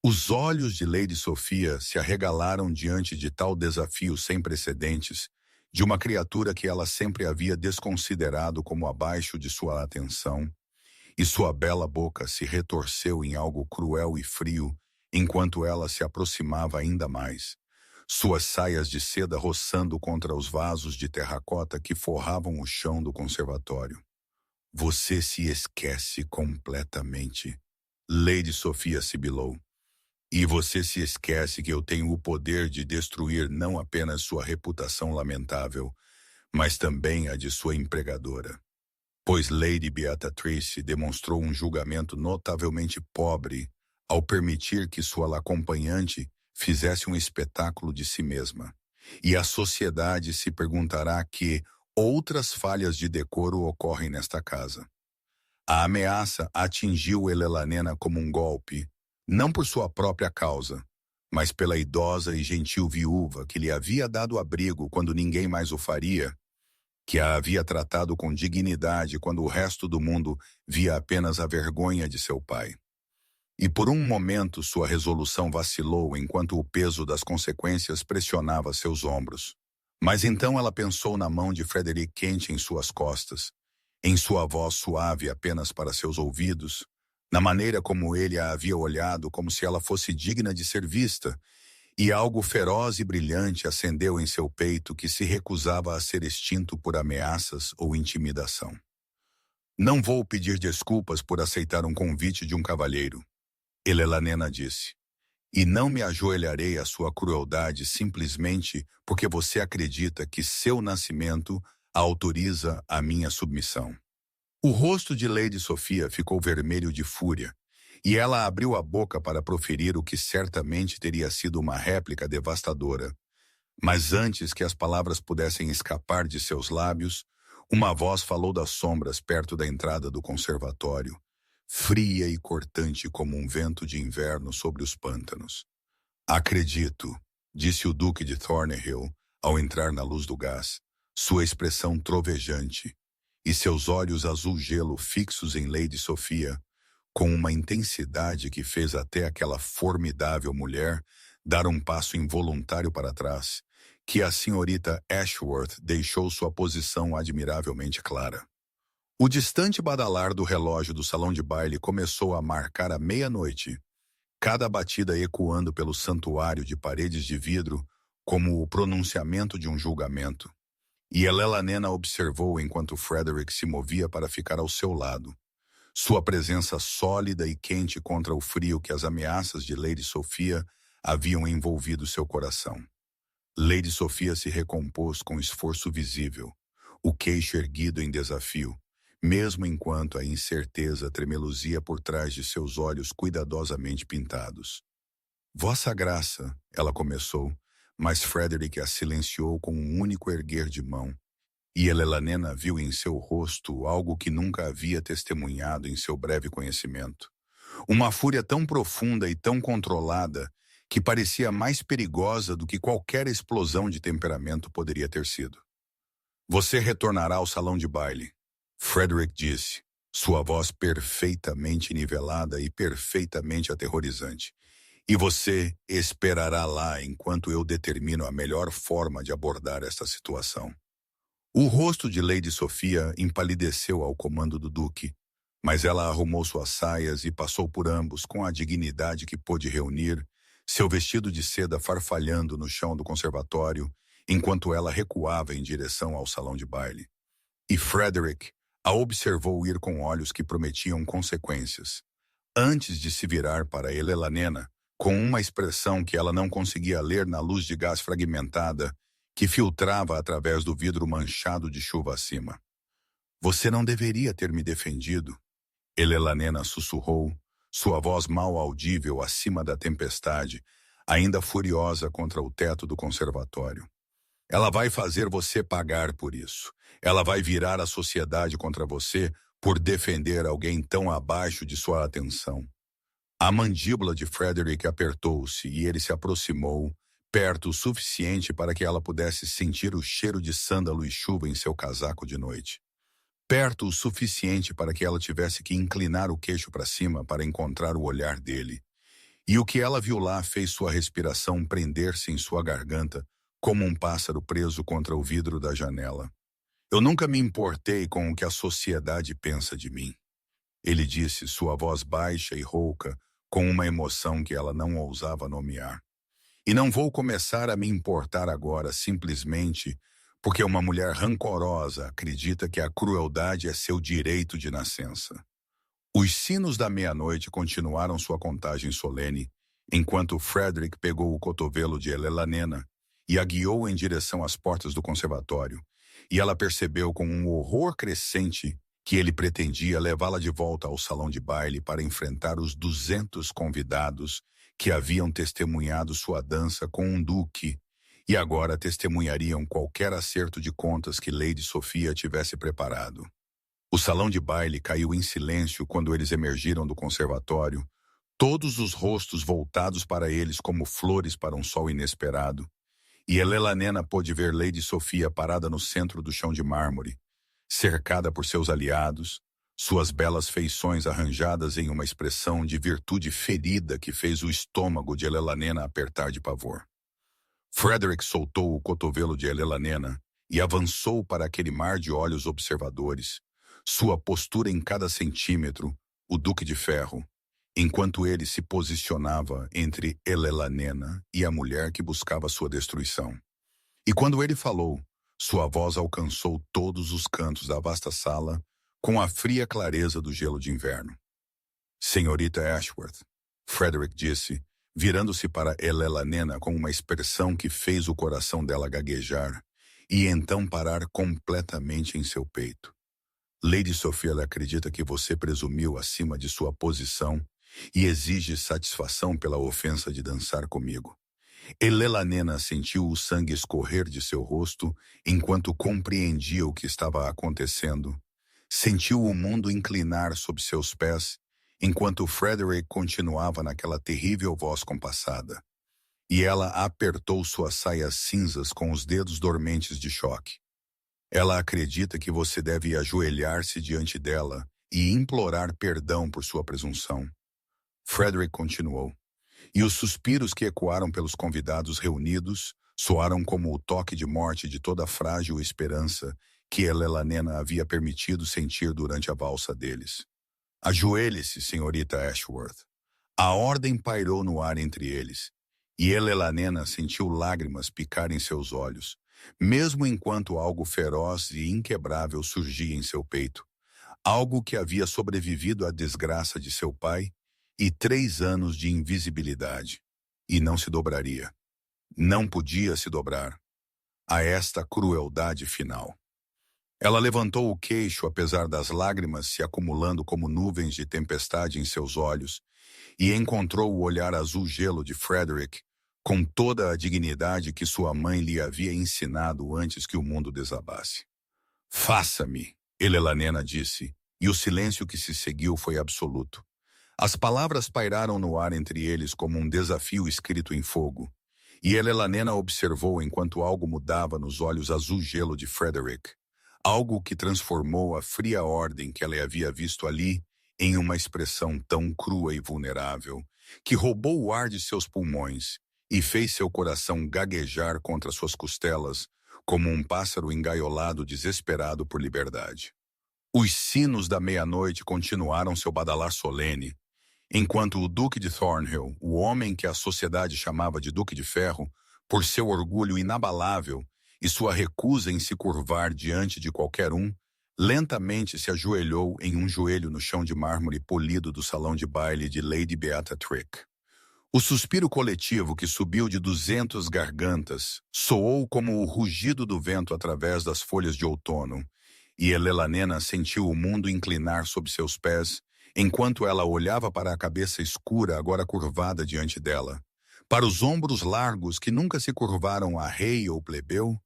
Os olhos de Lady Sophia se arregalaram diante de tal desafio sem precedentes, de uma criatura que ela sempre havia desconsiderado como abaixo de sua atenção, e sua bela boca se retorceu em algo cruel e frio, enquanto ela se aproximava ainda mais, suas saias de seda roçando contra os vasos de terracota que forravam o chão do conservatório. Você se esquece completamente, Lady Sophia sibilou. E você se esquece que eu tenho o poder de destruir não apenas sua reputação lamentável, mas também a de sua empregadora. Pois Lady Beatrice demonstrou um julgamento notavelmente pobre ao permitir que sua acompanhante fizesse um espetáculo de si mesma. E a sociedade se perguntará que outras falhas de decoro ocorrem nesta casa. A ameaça atingiu Elelanena como um golpe, não por sua própria causa, mas pela idosa e gentil viúva que lhe havia dado abrigo quando ninguém mais o faria, que a havia tratado com dignidade quando o resto do mundo via apenas a vergonha de seu pai. E por um momento sua resolução vacilou enquanto o peso das consequências pressionava seus ombros. Mas então ela pensou na mão de Frederick Kent em suas costas, em sua voz suave apenas para seus ouvidos, na maneira como ele a havia olhado como se ela fosse digna de ser vista, e algo feroz e brilhante acendeu em seu peito que se recusava a ser extinto por ameaças ou intimidação. Não vou pedir desculpas por aceitar um convite de um cavalheiro, Elelanena disse, e não me ajoelharei à sua crueldade simplesmente porque você acredita que seu nascimento autoriza a minha submissão. O rosto de Lady Sophia ficou vermelho de fúria, e ela abriu a boca para proferir o que certamente teria sido uma réplica devastadora. Mas antes que as palavras pudessem escapar de seus lábios, uma voz falou das sombras perto da entrada do conservatório, fria e cortante como um vento de inverno sobre os pântanos. Acredito, disse o Duque de Thornhill ao entrar na luz do gás, sua expressão trovejante, e seus olhos azul-gelo fixos em Lady Sophia, com uma intensidade que fez até aquela formidável mulher dar um passo involuntário para trás, que a senhorita Ashworth deixou sua posição admiravelmente clara. O distante badalar do relógio do salão de baile começou a marcar a meia-noite, cada batida ecoando pelo santuário de paredes de vidro como o pronunciamento de um julgamento. E Elelanena observou enquanto Frederick se movia para ficar ao seu lado, sua presença sólida e quente contra o frio que as ameaças de Lady Sophia haviam envolvido seu coração. Lady Sophia se recompôs com esforço visível, o queixo erguido em desafio, mesmo enquanto a incerteza tremeluzia por trás de seus olhos cuidadosamente pintados. Vossa Graça, ela começou, mas Frederick a silenciou com um único erguer de mão, e Elelanena viu em seu rosto algo que nunca havia testemunhado em seu breve conhecimento. Uma fúria tão profunda e tão controlada que parecia mais perigosa do que qualquer explosão de temperamento poderia ter sido. Você retornará ao salão de baile, Frederick disse, sua voz perfeitamente nivelada e perfeitamente aterrorizante. E você esperará lá enquanto eu determino a melhor forma de abordar esta situação. O rosto de Lady Sophia empalideceu ao comando do duque, mas ela arrumou suas saias e passou por ambos com a dignidade que pôde reunir, seu vestido de seda farfalhando no chão do conservatório, enquanto ela recuava em direção ao salão de baile. E Frederick a observou ir com olhos que prometiam consequências, antes de se virar para Elelanena, com uma expressão que ela não conseguia ler na luz de gás fragmentada que filtrava através do vidro manchado de chuva acima. Você não deveria ter me defendido, Elelanena sussurrou, sua voz mal audível acima da tempestade, ainda furiosa contra o teto do conservatório. Ela vai fazer você pagar por isso. Ela vai virar a sociedade contra você por defender alguém tão abaixo de sua atenção. A mandíbula de Frederick apertou-se e ele se aproximou, perto o suficiente para que ela pudesse sentir o cheiro de sândalo e chuva em seu casaco de noite. Perto o suficiente para que ela tivesse que inclinar o queixo para cima para encontrar o olhar dele. E o que ela viu lá fez sua respiração prender-se em sua garganta, como um pássaro preso contra o vidro da janela. Eu nunca me importei com o que a sociedade pensa de mim, ele disse, sua voz baixa e rouca, com uma emoção que ela não ousava nomear. E não vou começar a me importar agora simplesmente porque uma mulher rancorosa acredita que a crueldade é seu direito de nascença. Os sinos da meia-noite continuaram sua contagem solene, enquanto Frederick pegou o cotovelo de Elelanena e a guiou em direção às portas do conservatório, e ela percebeu com um horror crescente que ele pretendia levá-la de volta ao salão de baile para enfrentar os 200 convidados que haviam testemunhado sua dança com um duque e agora testemunhariam qualquer acerto de contas que Lady Sophia tivesse preparado. O salão de baile caiu em silêncio quando eles emergiram do conservatório, todos os rostos voltados para eles como flores para um sol inesperado. E Elelanena pôde ver Lady Sofia parada no centro do chão de mármore, cercada por seus aliados, suas belas feições arranjadas em uma expressão de virtude ferida que fez o estômago de Elelanena apertar de pavor. Frederick soltou o cotovelo de Elelanena e avançou para aquele mar de olhos observadores, sua postura em cada centímetro, o Duque de Ferro, enquanto ele se posicionava entre Elelanena e a mulher que buscava sua destruição. E quando ele falou, sua voz alcançou todos os cantos da vasta sala com a fria clareza do gelo de inverno. Senhorita Ashworth, Frederick disse, virando-se para Elelanena com uma expressão que fez o coração dela gaguejar e então parar completamente em seu peito. Lady Sophia acredita que você presumiu acima de sua posição e exige satisfação pela ofensa de dançar comigo. Elelanena sentiu o sangue escorrer de seu rosto enquanto compreendia o que estava acontecendo. Sentiu o mundo inclinar sob seus pés enquanto Frederick continuava naquela terrível voz compassada. E ela apertou suas saias cinzas com os dedos dormentes de choque. Ela acredita que você deve ajoelhar-se diante dela e implorar perdão por sua presunção. Frederick continuou. E os suspiros que ecoaram pelos convidados reunidos soaram como o toque de morte de toda a frágil esperança que Elelanena havia permitido sentir durante a valsa deles. Ajoelhe-se, senhorita Ashworth. A ordem pairou no ar entre eles, e Elelanena sentiu lágrimas picar em seus olhos, mesmo enquanto algo feroz e inquebrável surgia em seu peito, algo que havia sobrevivido à desgraça de seu pai e 3 anos de invisibilidade, e não se dobraria. Não podia se dobrar a esta crueldade final. Ela levantou o queixo apesar das lágrimas se acumulando como nuvens de tempestade em seus olhos e encontrou o olhar azul gelo de Frederick com toda a dignidade que sua mãe lhe havia ensinado antes que o mundo desabasse. Faça-me, Elelanena disse, e o silêncio que se seguiu foi absoluto. As palavras pairaram no ar entre eles como um desafio escrito em fogo, e Elelanena observou enquanto algo mudava nos olhos azul gelo de Frederick. Algo que transformou a fria ordem que ela havia visto ali em uma expressão tão crua e vulnerável, que roubou o ar de seus pulmões e fez seu coração gaguejar contra suas costelas, como um pássaro engaiolado desesperado por liberdade. Os sinos da meia-noite continuaram seu badalar solene, enquanto o Duque de Thornhill, o homem que a sociedade chamava de Duque de Ferro, por seu orgulho inabalável, e sua recusa em se curvar diante de qualquer um, lentamente se ajoelhou em um joelho no chão de mármore polido do salão de baile de Lady Beata Trick. O suspiro coletivo que subiu de 200 gargantas soou como o rugido do vento através das folhas de outono, e Elelanena sentiu o mundo inclinar sob seus pés, enquanto ela olhava para a cabeça escura agora curvada diante dela, para os ombros largos que nunca se curvaram a rei ou plebeu,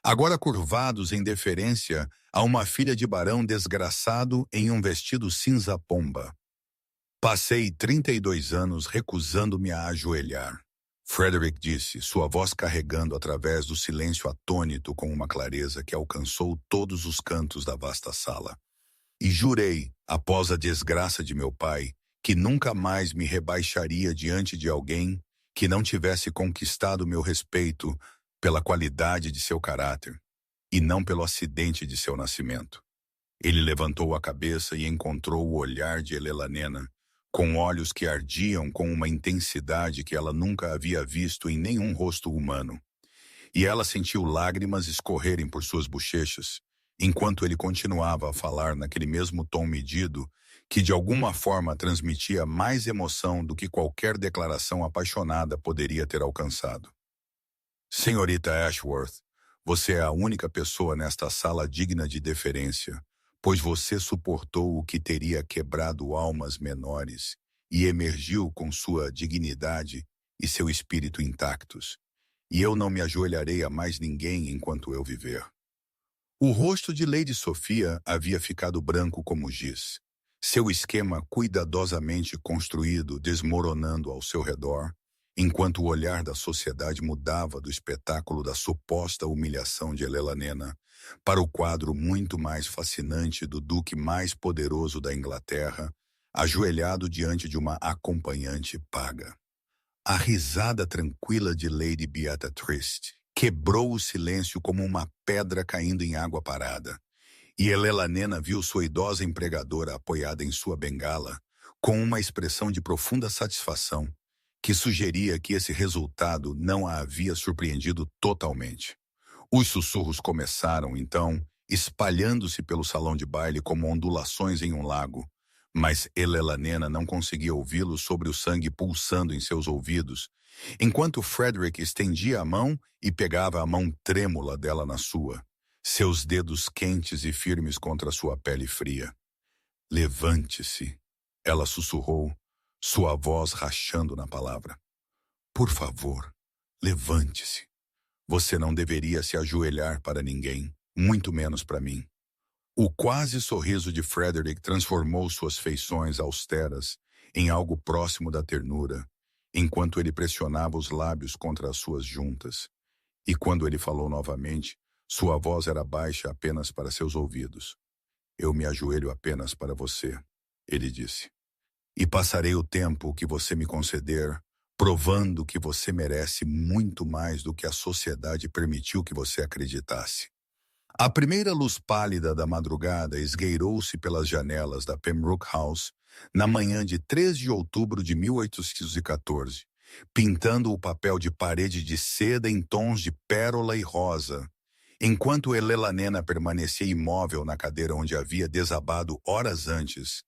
agora curvados em deferência a uma filha de barão desgraçado em um vestido cinza pomba. Passei 32 anos recusando-me a ajoelhar, Frederick disse, sua voz carregando através do silêncio atônito com uma clareza que alcançou todos os cantos da vasta sala. E jurei, após a desgraça de meu pai, que nunca mais me rebaixaria diante de alguém que não tivesse conquistado meu respeito pela qualidade de seu caráter, e não pelo acidente de seu nascimento. Ele levantou a cabeça e encontrou o olhar de Elelanena, com olhos que ardiam com uma intensidade que ela nunca havia visto em nenhum rosto humano. E ela sentiu lágrimas escorrerem por suas bochechas, enquanto ele continuava a falar naquele mesmo tom medido que de alguma forma transmitia mais emoção do que qualquer declaração apaixonada poderia ter alcançado. Senhorita Ashworth, você é a única pessoa nesta sala digna de deferência, pois você suportou o que teria quebrado almas menores e emergiu com sua dignidade e seu espírito intactos. E eu não me ajoelharei a mais ninguém enquanto eu viver. O rosto de Lady Sophia havia ficado branco como giz. Seu esquema cuidadosamente construído desmoronando ao seu redor, enquanto o olhar da sociedade mudava do espetáculo da suposta humilhação de Elelanena para o quadro muito mais fascinante do duque mais poderoso da Inglaterra, ajoelhado diante de uma acompanhante paga. A risada tranquila de Lady Beatrice quebrou o silêncio como uma pedra caindo em água parada, e Elelanena viu sua idosa empregadora apoiada em sua bengala, com uma expressão de profunda satisfação, que sugeria que esse resultado não a havia surpreendido totalmente. Os sussurros começaram, então, espalhando-se pelo salão de baile como ondulações em um lago, mas Elelanena não conseguia ouvi-los sobre o sangue pulsando em seus ouvidos, enquanto Frederick estendia a mão e pegava a mão trêmula dela na sua, seus dedos quentes e firmes contra sua pele fria. "Levante-se", ela sussurrou, sua voz rachando na palavra. "Por favor, levante-se. Você não deveria se ajoelhar para ninguém, muito menos para mim." O quase sorriso de Frederick transformou suas feições austeras em algo próximo da ternura, enquanto ele pressionava os lábios contra as suas juntas. E quando ele falou novamente, sua voz era baixa apenas para seus ouvidos. "Eu me ajoelho apenas para você", ele disse. "E passarei o tempo que você me conceder, provando que você merece muito mais do que a sociedade permitiu que você acreditasse." A primeira luz pálida da madrugada esgueirou-se pelas janelas da Pembroke House na manhã de 3 de outubro de 1814, pintando o papel de parede de seda em tons de pérola e rosa, enquanto Elelanena permanecia imóvel na cadeira onde havia desabado horas antes,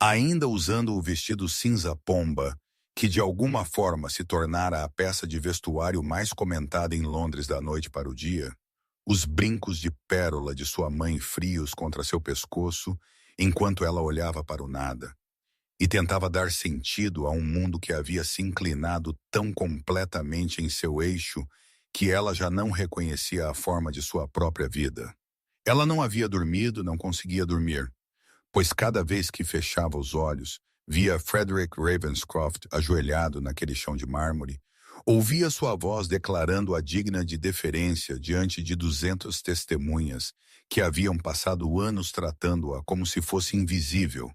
ainda usando o vestido cinza pomba, que de alguma forma se tornara a peça de vestuário mais comentada em Londres da noite para o dia. Os brincos de pérola de sua mãe frios contra seu pescoço, enquanto ela olhava para o nada, e tentava dar sentido a um mundo que havia se inclinado tão completamente em seu eixo que ela já não reconhecia a forma de sua própria vida. Ela não havia dormido, não conseguia dormir, pois cada vez que fechava os olhos, via Frederick Ravenscroft ajoelhado naquele chão de mármore, ouvia sua voz declarando a digna de deferência diante de 200 testemunhas que haviam passado anos tratando-a como se fosse invisível,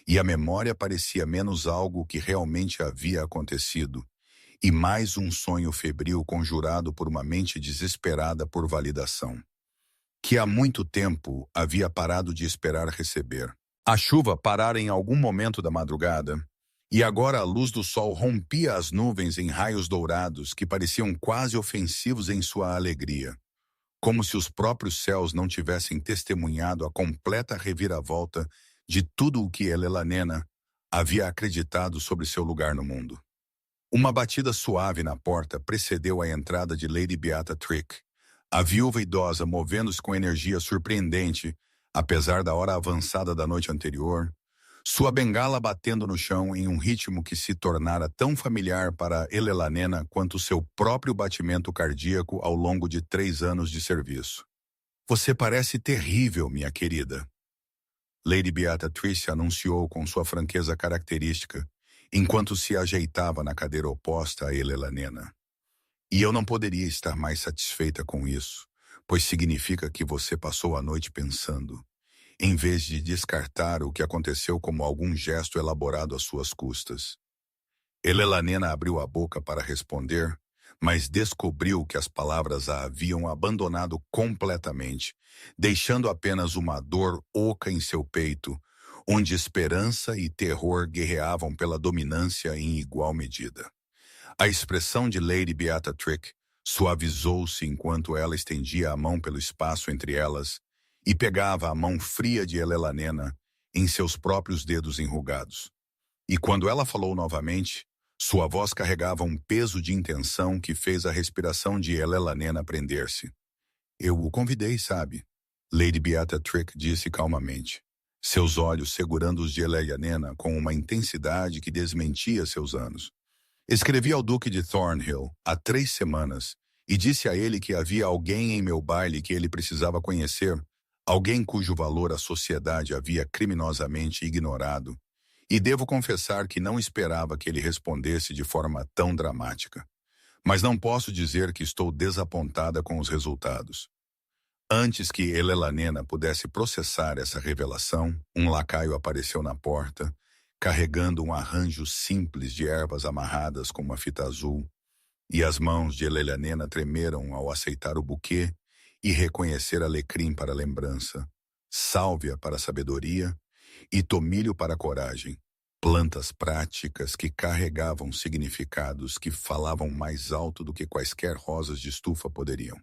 e a memória parecia menos algo que realmente havia acontecido, e mais um sonho febril conjurado por uma mente desesperada por validação, que há muito tempo havia parado de esperar receber. A chuva parara em algum momento da madrugada, e agora a luz do sol rompia as nuvens em raios dourados que pareciam quase ofensivos em sua alegria, como se os próprios céus não tivessem testemunhado a completa reviravolta de tudo o que Elelanena havia acreditado sobre seu lugar no mundo. Uma batida suave na porta precedeu a entrada de Lady Beatrice, a viúva idosa movendo-se com energia surpreendente, apesar da hora avançada da noite anterior, sua bengala batendo no chão em um ritmo que se tornara tão familiar para Elelanena quanto seu próprio batimento cardíaco ao longo de 3 anos de serviço. "Você parece terrível, minha querida", Lady Beatrice anunciou com sua franqueza característica, enquanto se ajeitava na cadeira oposta a Elelanena. "E eu não poderia estar mais satisfeita com isso, pois significa que você passou a noite pensando, em vez de descartar o que aconteceu como algum gesto elaborado às suas custas." Elelanena abriu a boca para responder, mas descobriu que as palavras a haviam abandonado completamente, deixando apenas uma dor oca em seu peito, onde esperança e terror guerreavam pela dominância em igual medida. A expressão de Lady Beatrice suavizou-se enquanto ela estendia a mão pelo espaço entre elas e pegava a mão fria de Elelanena em seus próprios dedos enrugados. E quando ela falou novamente, sua voz carregava um peso de intenção que fez a respiração de Elelanena prender-se. "Eu o convidei, sabe?" Lady Beatrice disse calmamente, seus olhos segurando os de Elelanena com uma intensidade que desmentia seus anos. "Escrevi ao Duque de Thornhill há 3 semanas e disse a ele que havia alguém em meu baile que ele precisava conhecer alguém cujo valor a sociedade havia criminosamente ignorado, e devo confessar que não esperava que ele respondesse de forma tão dramática. Mas não posso dizer que estou desapontada com os resultados. Antes que Elelanena pudesse processar essa revelação, um lacaio apareceu na porta, carregando um arranjo simples de ervas amarradas com uma fita azul, e as mãos de Elelanena tremeram ao aceitar o buquê e reconhecer alecrim para a lembrança, sálvia para a sabedoria e tomilho para a coragem, plantas práticas que carregavam significados que falavam mais alto do que quaisquer rosas de estufa poderiam.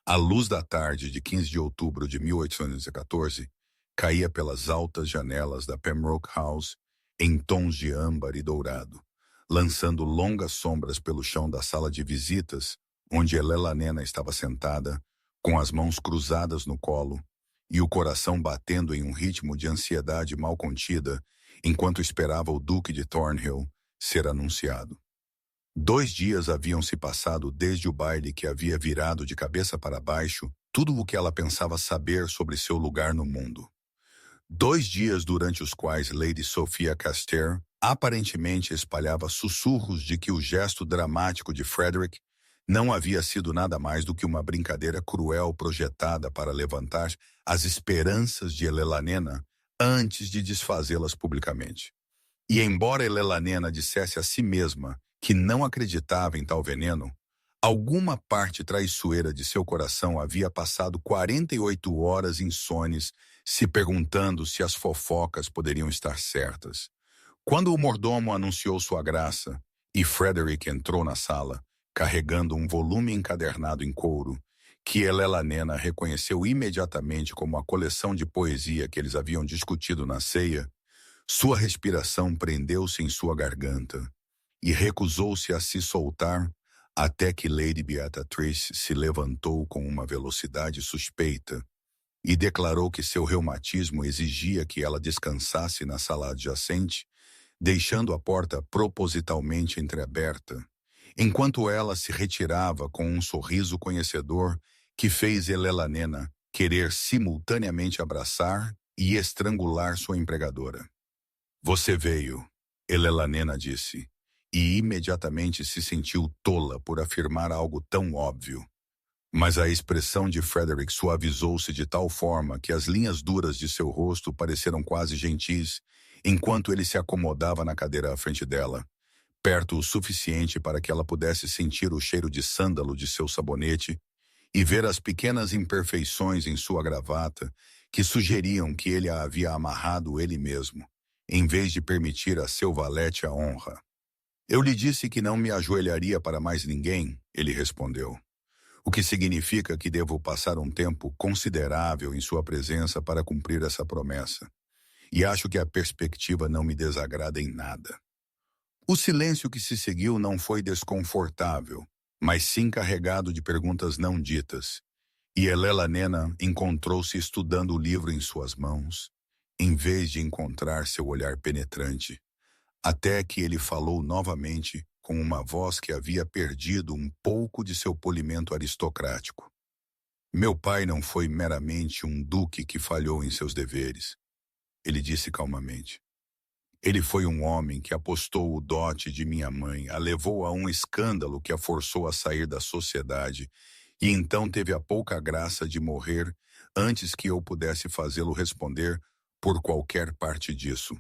A luz da tarde de 15 de outubro de 1814 caía pelas altas janelas da Pembroke House em tons de âmbar e dourado, lançando longas sombras pelo chão da sala de visitas, onde Elelanena estava sentada, com as mãos cruzadas no colo e o coração batendo em um ritmo de ansiedade mal contida, enquanto esperava o Duque de Thornhill ser anunciado. 2 dias haviam se passado desde o baile que havia virado de cabeça para baixo tudo o que ela pensava saber sobre seu lugar no mundo. 2 dias durante os quais Lady Sophia Caster aparentemente espalhava sussurros de que o gesto dramático de Frederick não havia sido nada mais do que uma brincadeira cruel projetada para levantar as esperanças de Elelanena antes de desfazê-las publicamente. E embora Elelanena dissesse a si mesma que não acreditava em tal veneno, alguma parte traiçoeira de seu coração havia passado 48 horas insones se perguntando se as fofocas poderiam estar certas. Quando o mordomo anunciou sua graça e Frederick entrou na sala, carregando um volume encadernado em couro, que Elelanena reconheceu imediatamente como a coleção de poesia que eles haviam discutido na ceia, sua respiração prendeu-se em sua garganta e recusou-se a se soltar até que Lady Beatrice se levantou com uma velocidade suspeita e declarou que seu reumatismo exigia que ela descansasse na sala adjacente, deixando a porta propositalmente entreaberta, enquanto ela se retirava com um sorriso conhecedor que fez Elelanena querer simultaneamente abraçar e estrangular sua empregadora. Você veio, Elelanena disse, e imediatamente se sentiu tola por afirmar algo tão óbvio. Mas a expressão de Frederick suavizou-se de tal forma que as linhas duras de seu rosto pareceram quase gentis, enquanto ele se acomodava na cadeira à frente dela, perto o suficiente para que ela pudesse sentir o cheiro de sândalo de seu sabonete e ver as pequenas imperfeições em sua gravata que sugeriam que ele a havia amarrado ele mesmo, em vez de permitir a seu valete a honra. Eu lhe disse que não me ajoelharia para mais ninguém, ele respondeu. O que significa que devo passar um tempo considerável em sua presença para cumprir essa promessa. E acho que a perspectiva não me desagrada em nada. O silêncio que se seguiu não foi desconfortável, mas sim carregado de perguntas não ditas. E Elelanena encontrou-se estudando o livro em suas mãos, em vez de encontrar seu olhar penetrante, até que ele falou novamente com uma voz que havia perdido um pouco de seu polimento aristocrático. Meu pai não foi meramente um duque que falhou em seus deveres, ele disse calmamente. Ele foi um homem que apostou o dote de minha mãe, a levou a um escândalo que a forçou a sair da sociedade e então teve a pouca graça de morrer antes que eu pudesse fazê-lo responder por qualquer parte disso.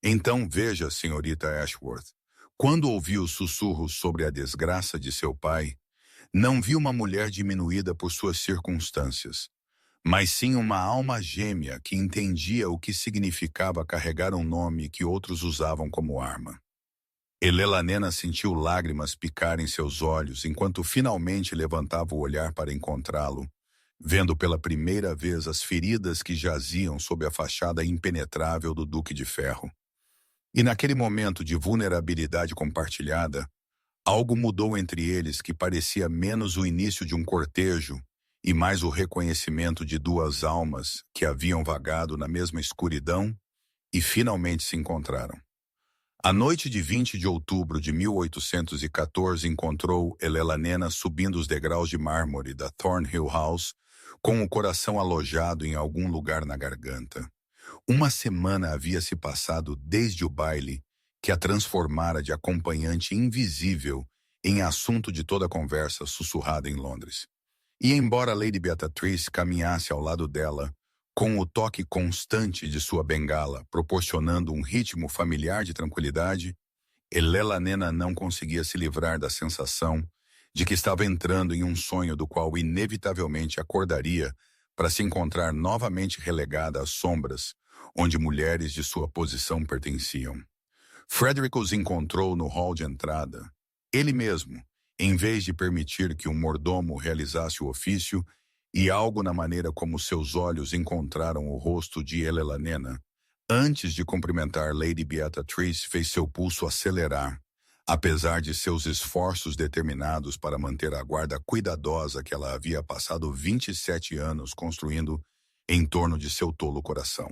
Então veja, senhorita Ashworth, quando ouvi os sussurros sobre a desgraça de seu pai, não vi uma mulher diminuída por suas circunstâncias, mas sim uma alma gêmea que entendia o que significava carregar um nome que outros usavam como arma. Elelanena sentiu lágrimas picar em seus olhos enquanto finalmente levantava o olhar para encontrá-lo, vendo pela primeira vez as feridas que jaziam sob a fachada impenetrável do Duque de Ferro. E naquele momento de vulnerabilidade compartilhada, algo mudou entre eles que parecia menos o início de um cortejo e mais o reconhecimento de duas almas que haviam vagado na mesma escuridão e finalmente se encontraram. A noite de 20 de outubro de 1814 encontrou Elelanena subindo os degraus de mármore da Thornhill House com o coração alojado em algum lugar na garganta. Uma semana havia se passado desde o baile que a transformara de acompanhante invisível em assunto de toda a conversa sussurrada em Londres. E embora Lady Beatrice caminhasse ao lado dela, com o toque constante de sua bengala proporcionando um ritmo familiar de tranquilidade, Helena não conseguia se livrar da sensação de que estava entrando em um sonho do qual inevitavelmente acordaria para se encontrar novamente relegada às sombras onde mulheres de sua posição pertenciam. Frederick os encontrou no hall de entrada. Ele mesmo, em vez de permitir que um mordomo realizasse o ofício, e algo na maneira como seus olhos encontraram o rosto de Helena, antes de cumprimentar Lady Beatrice, fez seu pulso acelerar, apesar de seus esforços determinados para manter a guarda cuidadosa que ela havia passado 27 anos construindo em torno de seu tolo coração.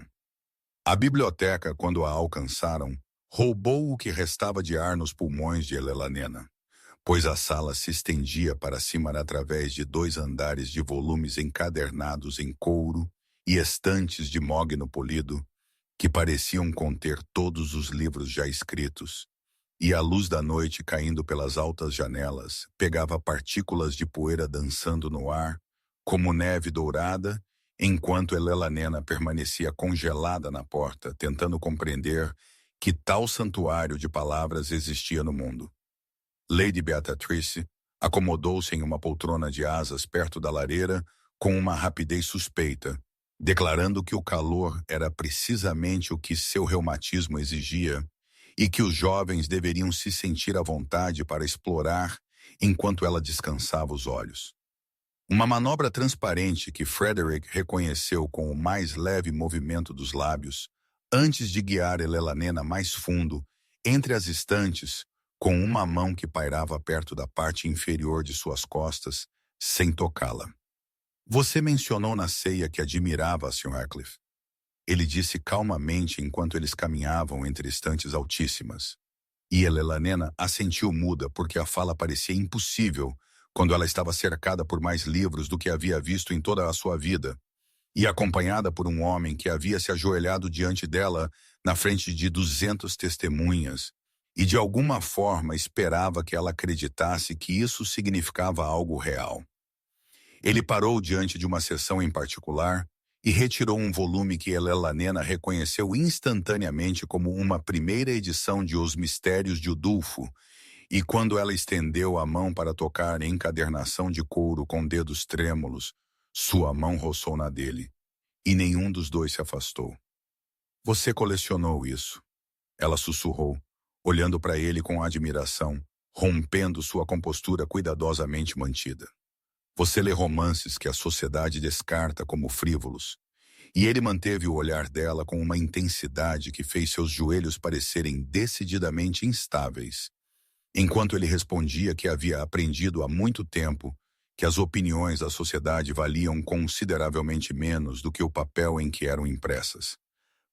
A biblioteca, quando a alcançaram, roubou o que restava de ar nos pulmões de Helena, pois a sala se estendia para cima através de 2 andares de volumes encadernados em couro e estantes de mogno polido, que pareciam conter todos os livros já escritos, e a luz da noite caindo pelas altas janelas pegava partículas de poeira dançando no ar, como neve dourada, enquanto Helena permanecia congelada na porta, tentando compreender que tal santuário de palavras existia no mundo. Lady Beatrice acomodou-se em uma poltrona de asas perto da lareira com uma rapidez suspeita, declarando que o calor era precisamente o que seu reumatismo exigia e que os jovens deveriam se sentir à vontade para explorar enquanto ela descansava os olhos. Uma manobra transparente que Frederick reconheceu com o mais leve movimento dos lábios, antes de guiar Helena mais fundo, entre as estantes, com uma mão que pairava perto da parte inferior de suas costas, sem tocá-la. Você mencionou na ceia que admirava a Sr. Heathcliff. Ele disse calmamente enquanto eles caminhavam entre estantes altíssimas. E Helena assentiu muda porque a fala parecia impossível quando ela estava cercada por mais livros do que havia visto em toda a sua vida, e acompanhada por um homem que havia se ajoelhado diante dela na frente de 200 testemunhas, e de alguma forma esperava que ela acreditasse que isso significava algo real. Ele parou diante de uma seção em particular e retirou um volume que Helena reconheceu instantaneamente como uma primeira edição de Os Mistérios de Udolfo, e quando ela estendeu a mão para tocar em encadernação de couro com dedos trêmulos, sua mão roçou na dele, e nenhum dos dois se afastou. Você colecionou isso, ela sussurrou, olhando para ele com admiração, rompendo sua compostura cuidadosamente mantida. Você lê romances que a sociedade descarta como frívolos, e ele manteve o olhar dela com uma intensidade que fez seus joelhos parecerem decididamente instáveis, enquanto ele respondia que havia aprendido há muito tempo que as opiniões da sociedade valiam consideravelmente menos do que o papel em que eram impressas.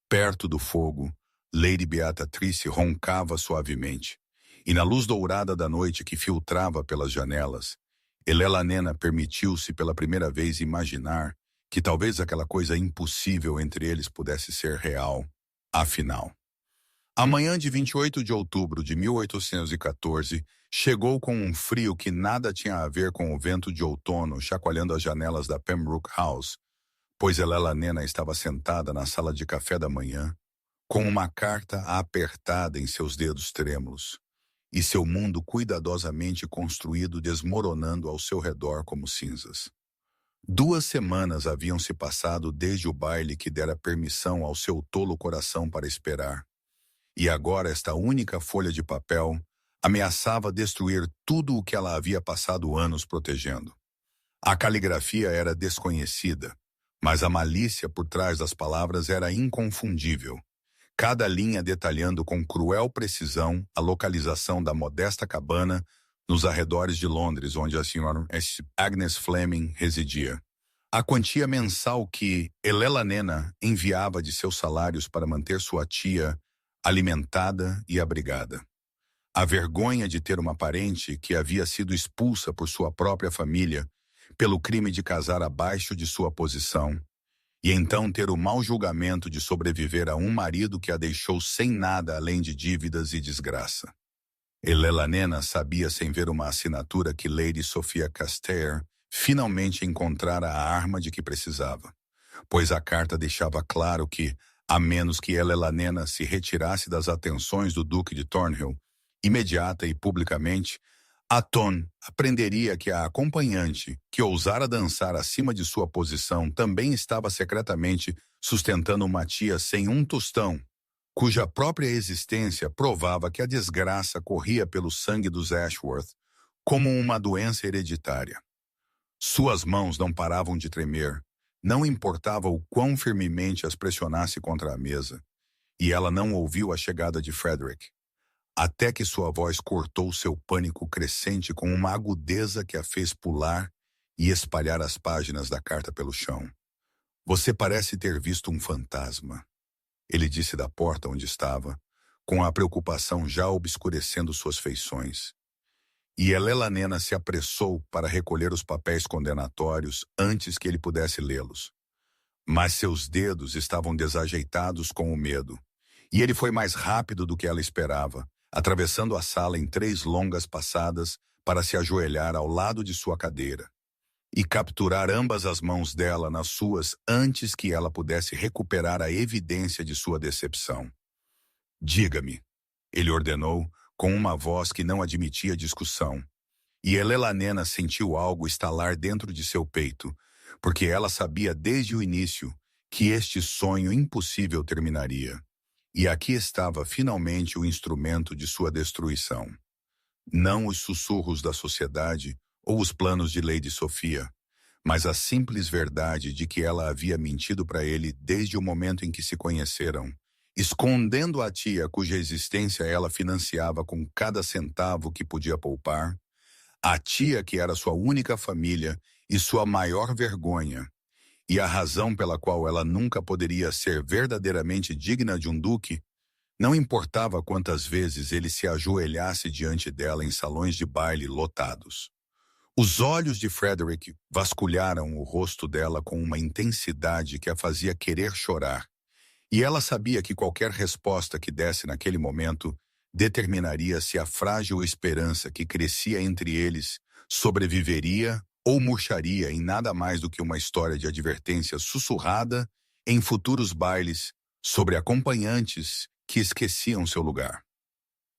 Perto do fogo, Lady Beatrice roncava suavemente, e na luz dourada da noite que filtrava pelas janelas, Helena permitiu-se pela primeira vez imaginar que talvez aquela coisa impossível entre eles pudesse ser real, afinal. A manhã de 28 de outubro de 1814 chegou com um frio que nada tinha a ver com o vento de outono chacoalhando as janelas da Pembroke House, pois Helena estava sentada na sala de café da manhã, com uma carta apertada em seus dedos trêmulos, e seu mundo cuidadosamente construído desmoronando ao seu redor como cinzas. 2 semanas haviam se passado desde o baile que dera permissão ao seu tolo coração para esperar, e agora esta única folha de papel ameaçava destruir tudo o que ela havia passado anos protegendo. A caligrafia era desconhecida, mas a malícia por trás das palavras era inconfundível, cada linha detalhando com cruel precisão a localização da modesta cabana nos arredores de Londres, onde a Sra. Agnes Fleming residia. A quantia mensal que Helena enviava de seus salários para manter sua tia alimentada e abrigada. A vergonha de ter uma parente que havia sido expulsa por sua própria família pelo crime de casar abaixo de sua posição, e então ter o mau julgamento de sobreviver a um marido que a deixou sem nada além de dívidas e desgraça. Elelanena sabia sem ver uma assinatura que Lady Sophia Castair finalmente encontrara a arma de que precisava, pois a carta deixava claro que, a menos que Elelanena se retirasse das atenções do Duque de Thornhill, imediata e publicamente, Aton aprenderia que a acompanhante, que ousara dançar acima de sua posição, também estava secretamente sustentando uma tia sem um tostão, cuja própria existência provava que a desgraça corria pelo sangue dos Ashworth como uma doença hereditária. Suas mãos não paravam de tremer, não importava o quão firmemente as pressionasse contra a mesa, e ela não ouviu a chegada de Frederick, até que sua voz cortou seu pânico crescente com uma agudeza que a fez pular e espalhar as páginas da carta pelo chão. Você parece ter visto um fantasma, ele disse da porta onde estava, com a preocupação já obscurecendo suas feições. E Elelanena se apressou para recolher os papéis condenatórios antes que ele pudesse lê-los. Mas seus dedos estavam desajeitados com o medo, e ele foi mais rápido do que ela esperava, atravessando a sala em 3 longas passadas para se ajoelhar ao lado de sua cadeira e capturar ambas as mãos dela nas suas antes que ela pudesse recuperar a evidência de sua decepção. Diga-me, ele ordenou, com uma voz que não admitia discussão, e Elelanena sentiu algo estalar dentro de seu peito, porque ela sabia desde o início que este sonho impossível terminaria. E aqui estava finalmente o instrumento de sua destruição. Não os sussurros da sociedade ou os planos de Lady Sophia, mas a simples verdade de que ela havia mentido para ele desde o momento em que se conheceram, escondendo a tia cuja existência ela financiava com cada centavo que podia poupar, a tia que era sua única família e sua maior vergonha, e a razão pela qual ela nunca poderia ser verdadeiramente digna de um duque, não importava quantas vezes ele se ajoelhasse diante dela em salões de baile lotados. Os olhos de Frederick vasculharam o rosto dela com uma intensidade que a fazia querer chorar, e ela sabia que qualquer resposta que desse naquele momento determinaria se a frágil esperança que crescia entre eles sobreviveria ou murcharia em nada mais do que uma história de advertência sussurrada em futuros bailes sobre acompanhantes que esqueciam seu lugar.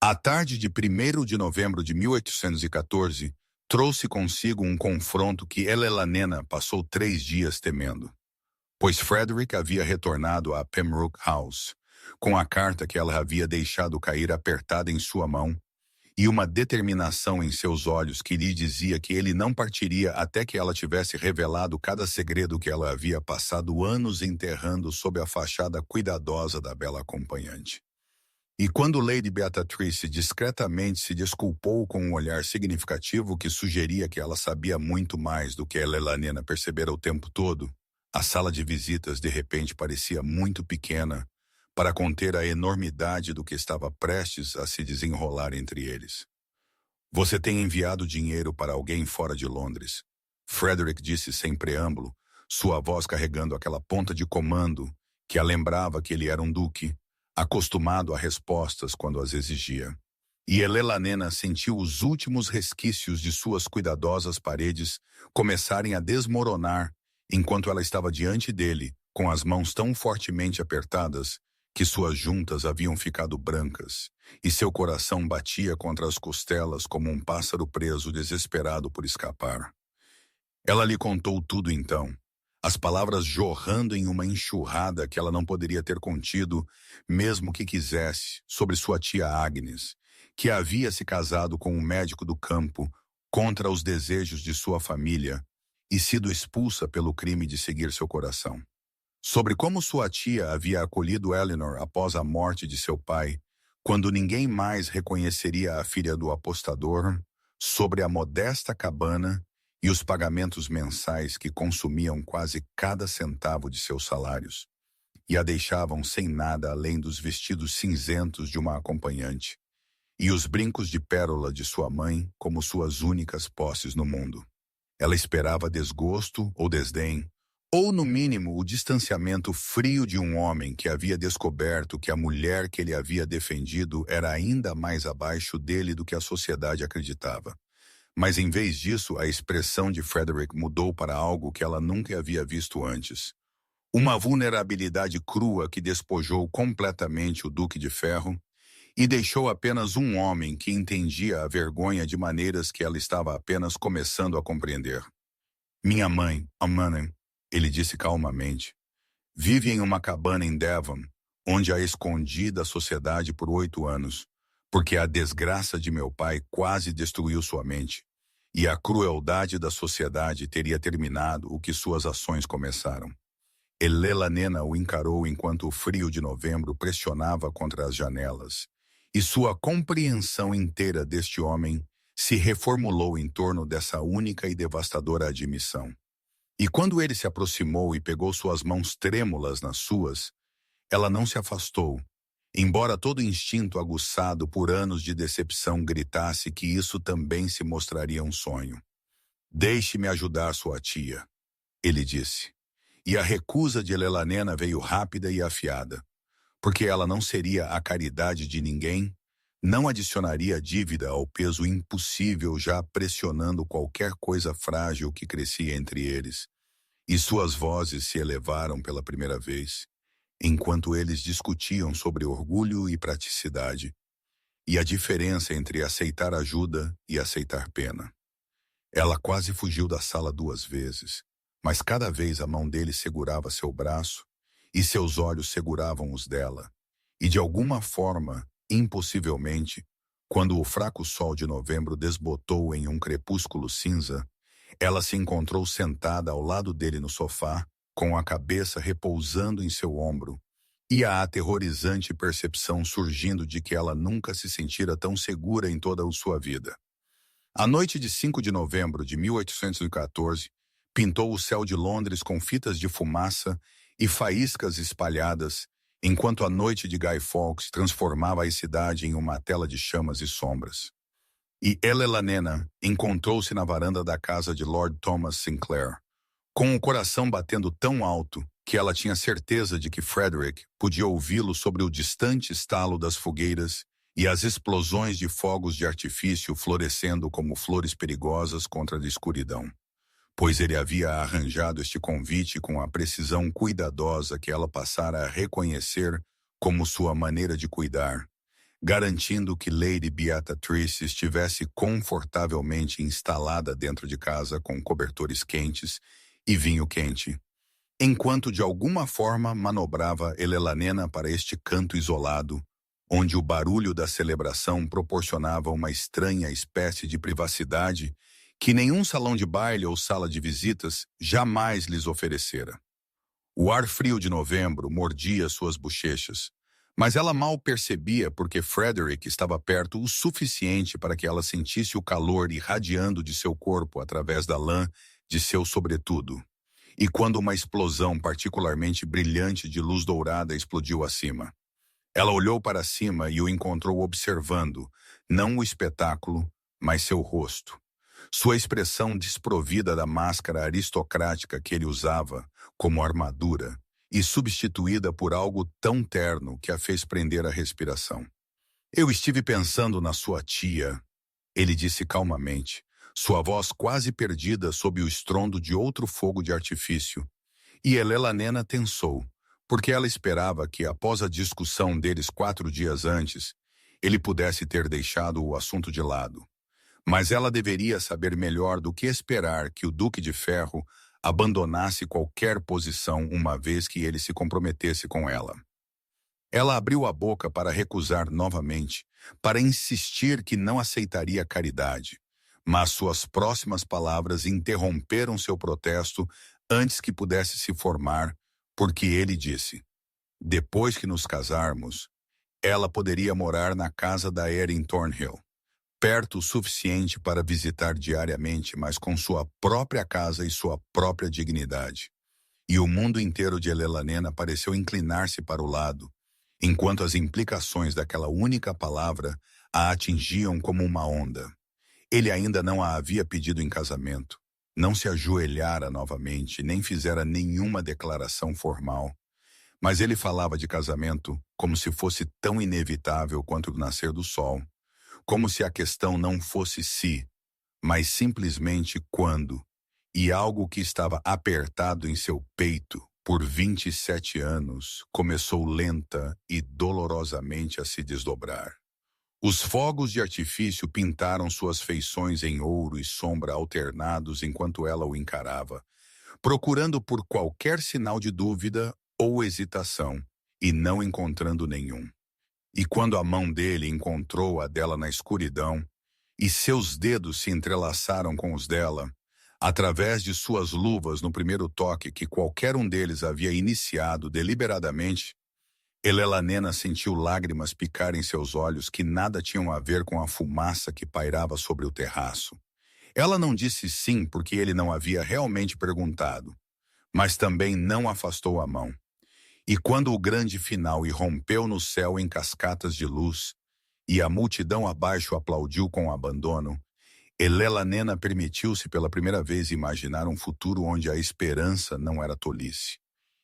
A tarde de 1º de novembro de 1814 trouxe consigo um confronto que Elelanena passou 3 dias temendo, pois Frederick havia retornado a Pembroke House, com a carta que ela havia deixado cair apertada em sua mão, e uma determinação em seus olhos que lhe dizia que ele não partiria até que ela tivesse revelado cada segredo que ela havia passado anos enterrando sob a fachada cuidadosa da bela acompanhante. E quando Lady Beatrice discretamente se desculpou com um olhar significativo que sugeria que ela sabia muito mais do que Elelanena percebera o tempo todo, a sala de visitas de repente parecia muito pequena para conter a enormidade do que estava prestes a se desenrolar entre eles. Você tem enviado dinheiro para alguém fora de Londres, Frederick disse sem preâmbulo, sua voz carregando aquela ponta de comando que a lembrava que ele era um duque, acostumado a respostas quando as exigia. E Elelanena sentiu os últimos resquícios de suas cuidadosas paredes começarem a desmoronar enquanto ela estava diante dele, com as mãos tão fortemente apertadas que suas juntas haviam ficado brancas, e seu coração batia contra as costelas como um pássaro preso desesperado por escapar. Ela lhe contou tudo então, as palavras jorrando em uma enxurrada que ela não poderia ter contido, mesmo que quisesse, sobre sua tia Agnes, que havia se casado com um médico do campo contra os desejos de sua família e sido expulsa pelo crime de seguir seu coração. Sobre como sua tia havia acolhido Eleanor após a morte de seu pai, quando ninguém mais reconheceria a filha do apostador, sobre a modesta cabana e os pagamentos mensais que consumiam quase cada centavo de seus salários, e a deixavam sem nada além dos vestidos cinzentos de uma acompanhante, e os brincos de pérola de sua mãe como suas únicas posses no mundo. Ela esperava desgosto ou desdém, ou no mínimo o distanciamento frio de um homem que havia descoberto que a mulher que ele havia defendido era ainda mais abaixo dele do que a sociedade acreditava. Mas em vez disso, a expressão de Frederick mudou para algo que ela nunca havia visto antes. Uma vulnerabilidade crua que despojou completamente o Duque de Ferro e deixou apenas um homem que entendia a vergonha de maneiras que ela estava apenas começando a compreender. Minha mãe, Amanda, ele disse calmamente, vive em uma cabana em Devon, onde a escondi da sociedade por 8 anos, porque a desgraça de meu pai quase destruiu sua mente, e a crueldade da sociedade teria terminado o que suas ações começaram. Elelanena o encarou enquanto o frio de novembro pressionava contra as janelas, e sua compreensão inteira deste homem se reformulou em torno dessa única e devastadora admissão. E quando ele se aproximou e pegou suas mãos trêmulas nas suas, ela não se afastou, embora todo instinto aguçado por anos de decepção gritasse que isso também se mostraria um sonho. Deixe-me ajudar sua tia, ele disse. E a recusa de Elelanena veio rápida e afiada, porque ela não seria a caridade de ninguém, não adicionaria dívida ao peso impossível já pressionando qualquer coisa frágil que crescia entre eles. E suas vozes se elevaram pela primeira vez, enquanto eles discutiam sobre orgulho e praticidade, e a diferença entre aceitar ajuda e aceitar pena. Ela quase fugiu da sala 2 vezes, mas cada vez a mão dele segurava seu braço e seus olhos seguravam os dela. E de alguma forma, impossivelmente, quando o fraco sol de novembro desbotou em um crepúsculo cinza, ela se encontrou sentada ao lado dele no sofá, com a cabeça repousando em seu ombro, e a aterrorizante percepção surgindo de que ela nunca se sentira tão segura em toda a sua vida. A noite de 5 de novembro de 1814 pintou o céu de Londres com fitas de fumaça e faíscas espalhadas, enquanto a noite de Guy Fawkes transformava a cidade em uma tela de chamas e sombras. E Elelanena encontrou-se na varanda da casa de Lord Thomas Sinclair, com o coração batendo tão alto que ela tinha certeza de que Frederick podia ouvi-lo sobre o distante estalo das fogueiras e as explosões de fogos de artifício florescendo como flores perigosas contra a escuridão, pois ele havia arranjado este convite com a precisão cuidadosa que ela passara a reconhecer como sua maneira de cuidar, garantindo que Lady Beatrice estivesse confortavelmente instalada dentro de casa com cobertores quentes e vinho quente, enquanto de alguma forma manobrava Elelanena para este canto isolado, onde o barulho da celebração proporcionava uma estranha espécie de privacidade que nenhum salão de baile ou sala de visitas jamais lhes oferecera. O ar frio de novembro mordia suas bochechas, mas ela mal percebia porque Frederick estava perto o suficiente para que ela sentisse o calor irradiando de seu corpo através da lã de seu sobretudo. E quando uma explosão particularmente brilhante de luz dourada explodiu acima, ela olhou para cima e o encontrou observando, não o espetáculo, mas seu rosto. Sua expressão desprovida da máscara aristocrática que ele usava como armadura e substituída por algo tão terno que a fez prender a respiração. Eu estive pensando na sua tia, ele disse calmamente, sua voz quase perdida sob o estrondo de outro fogo de artifício, e Elelanena tensou, porque ela esperava que, após a discussão deles 4 dias antes, ele pudesse ter deixado o assunto de lado. Mas ela deveria saber melhor do que esperar que o Duque de Ferro abandonasse qualquer posição uma vez que ele se comprometesse com ela. Ela abriu a boca para recusar novamente, para insistir que não aceitaria caridade, mas suas próximas palavras interromperam seu protesto antes que pudesse se formar, porque ele disse, depois que nos casarmos, ela poderia morar na casa da Erin Thornhill, perto o suficiente para visitar diariamente, mas com sua própria casa e sua própria dignidade. E o mundo inteiro de Elelanena pareceu inclinar-se para o lado, enquanto as implicações daquela única palavra a atingiam como uma onda. Ele ainda não a havia pedido em casamento, Não se ajoelhara novamente, nem fizera nenhuma declaração formal. Mas ele falava de casamento como se fosse tão inevitável quanto o nascer do sol, como se a questão não fosse se, mas simplesmente quando, e algo que estava apertado em seu peito por 27 anos começou lenta e dolorosamente a se desdobrar. Os fogos de artifício pintaram suas feições em ouro e sombra alternados enquanto ela o encarava, procurando por qualquer sinal de dúvida ou hesitação, e não encontrando nenhum. E quando a mão dele encontrou a dela na escuridão, e seus dedos se entrelaçaram com os dela, através de suas luvas no primeiro toque que qualquer um deles havia iniciado deliberadamente, Elelanena sentiu lágrimas picar em seus olhos que nada tinham a ver com a fumaça que pairava sobre o terraço. Ela não disse sim porque ele não havia realmente perguntado, mas também não afastou a mão. E quando o grande final irrompeu no céu em cascatas de luz, e a multidão abaixo aplaudiu com abandono, Elelanena permitiu-se pela primeira vez imaginar um futuro onde a esperança não era tolice.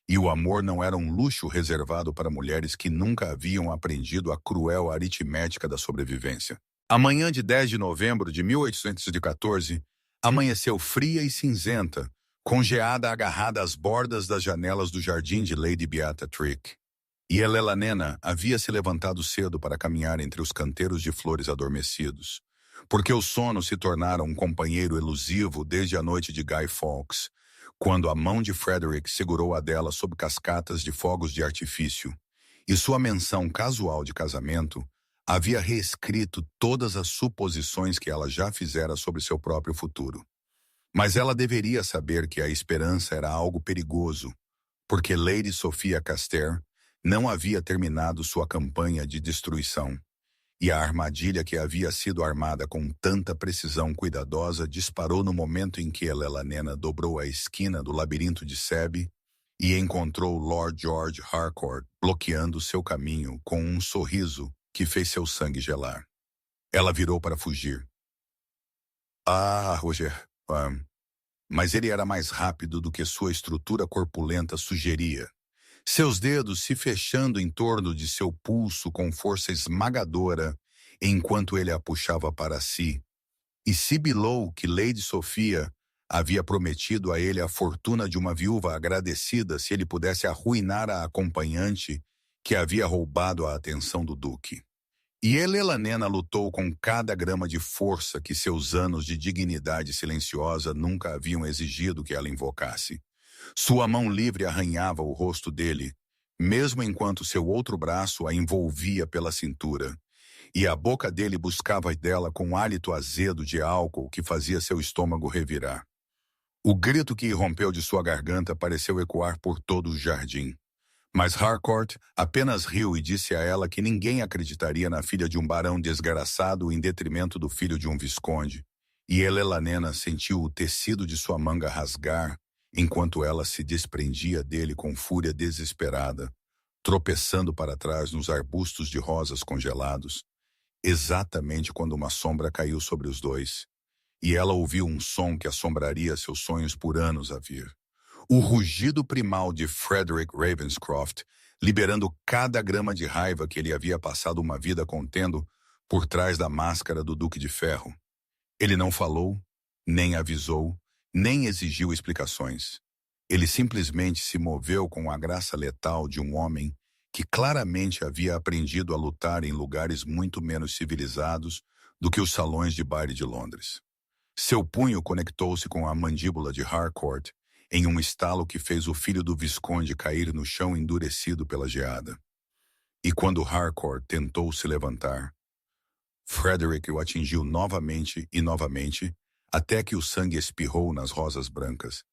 E o amor não era um luxo reservado para mulheres que nunca haviam aprendido a cruel aritmética da sobrevivência. A manhã de 10 de novembro de 1814 amanheceu fria e cinzenta, congeada agarrada às bordas das janelas do jardim de Lady Beata Trick. E Elelanena havia se levantado cedo para caminhar entre os canteiros de flores adormecidos, porque o sono se tornara um companheiro elusivo desde a noite de Guy Fawkes, quando a mão de Frederick segurou a dela sob cascatas de fogos de artifício, e sua menção casual de casamento havia reescrito todas as suposições que ela já fizera sobre seu próprio futuro. Mas ela deveria saber que a esperança era algo perigoso, porque Lady Sophia Caster não havia terminado sua campanha de destruição, e a armadilha que havia sido armada com tanta precisão cuidadosa disparou no momento em que Elelanena dobrou a esquina do labirinto de Sebe e encontrou Lord George Harcourt bloqueando seu caminho com um sorriso que fez seu sangue gelar. Ela virou para fugir. Ah, Roger, mas ele era mais rápido do que sua estrutura corpulenta sugeria. Seus dedos se fechando em torno de seu pulso com força esmagadora, enquanto ele a puxava para si, e sibilou que Lady Sophia havia prometido a ele a fortuna de uma viúva agradecida se ele pudesse arruinar a acompanhante que havia roubado a atenção do duque. E Elelanena lutou com cada grama de força que seus anos de dignidade silenciosa nunca haviam exigido que ela invocasse. Sua mão livre arranhava o rosto dele, mesmo enquanto seu outro braço a envolvia pela cintura, e a boca dele buscava dela com um hálito azedo de álcool que fazia seu estômago revirar. O grito que irrompeu de sua garganta pareceu ecoar por todo o jardim. Mas Harcourt apenas riu e disse a ela que ninguém acreditaria na filha de um barão desgraçado em detrimento do filho de um visconde, e Elelanena sentiu o tecido de sua manga rasgar, enquanto ela se desprendia dele com fúria desesperada, tropeçando para trás nos arbustos de rosas congelados, exatamente quando uma sombra caiu sobre os dois, e ela ouviu um som que assombraria seus sonhos por anos a vir. O rugido primal de Frederick Ravenscroft, liberando cada grama de raiva que ele havia passado uma vida contendo por trás da máscara do Duque de Ferro. Ele não falou, nem avisou, nem exigiu explicações. Ele simplesmente se moveu com a graça letal de um homem que claramente havia aprendido a lutar em lugares muito menos civilizados do que os salões de baile de Londres. Seu punho conectou-se com a mandíbula de Harcourt em um estalo que fez o filho do visconde cair no chão endurecido pela geada. E quando Harcourt tentou se levantar, Frederick o atingiu novamente e novamente, até que o sangue espirrou nas rosas brancas,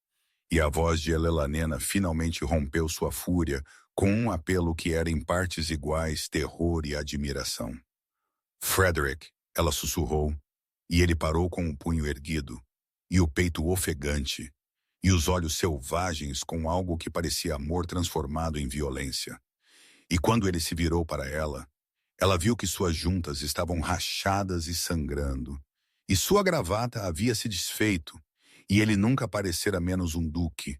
e a voz de Elelanena finalmente rompeu sua fúria com um apelo que era em partes iguais terror e admiração. Frederick, ela sussurrou, e ele parou com o punho erguido, e o peito ofegante, e os olhos selvagens com algo que parecia amor transformado em violência. E quando ele se virou para ela viu que suas juntas estavam rachadas e sangrando, e sua gravata havia se desfeito, e ele nunca parecera menos um duque,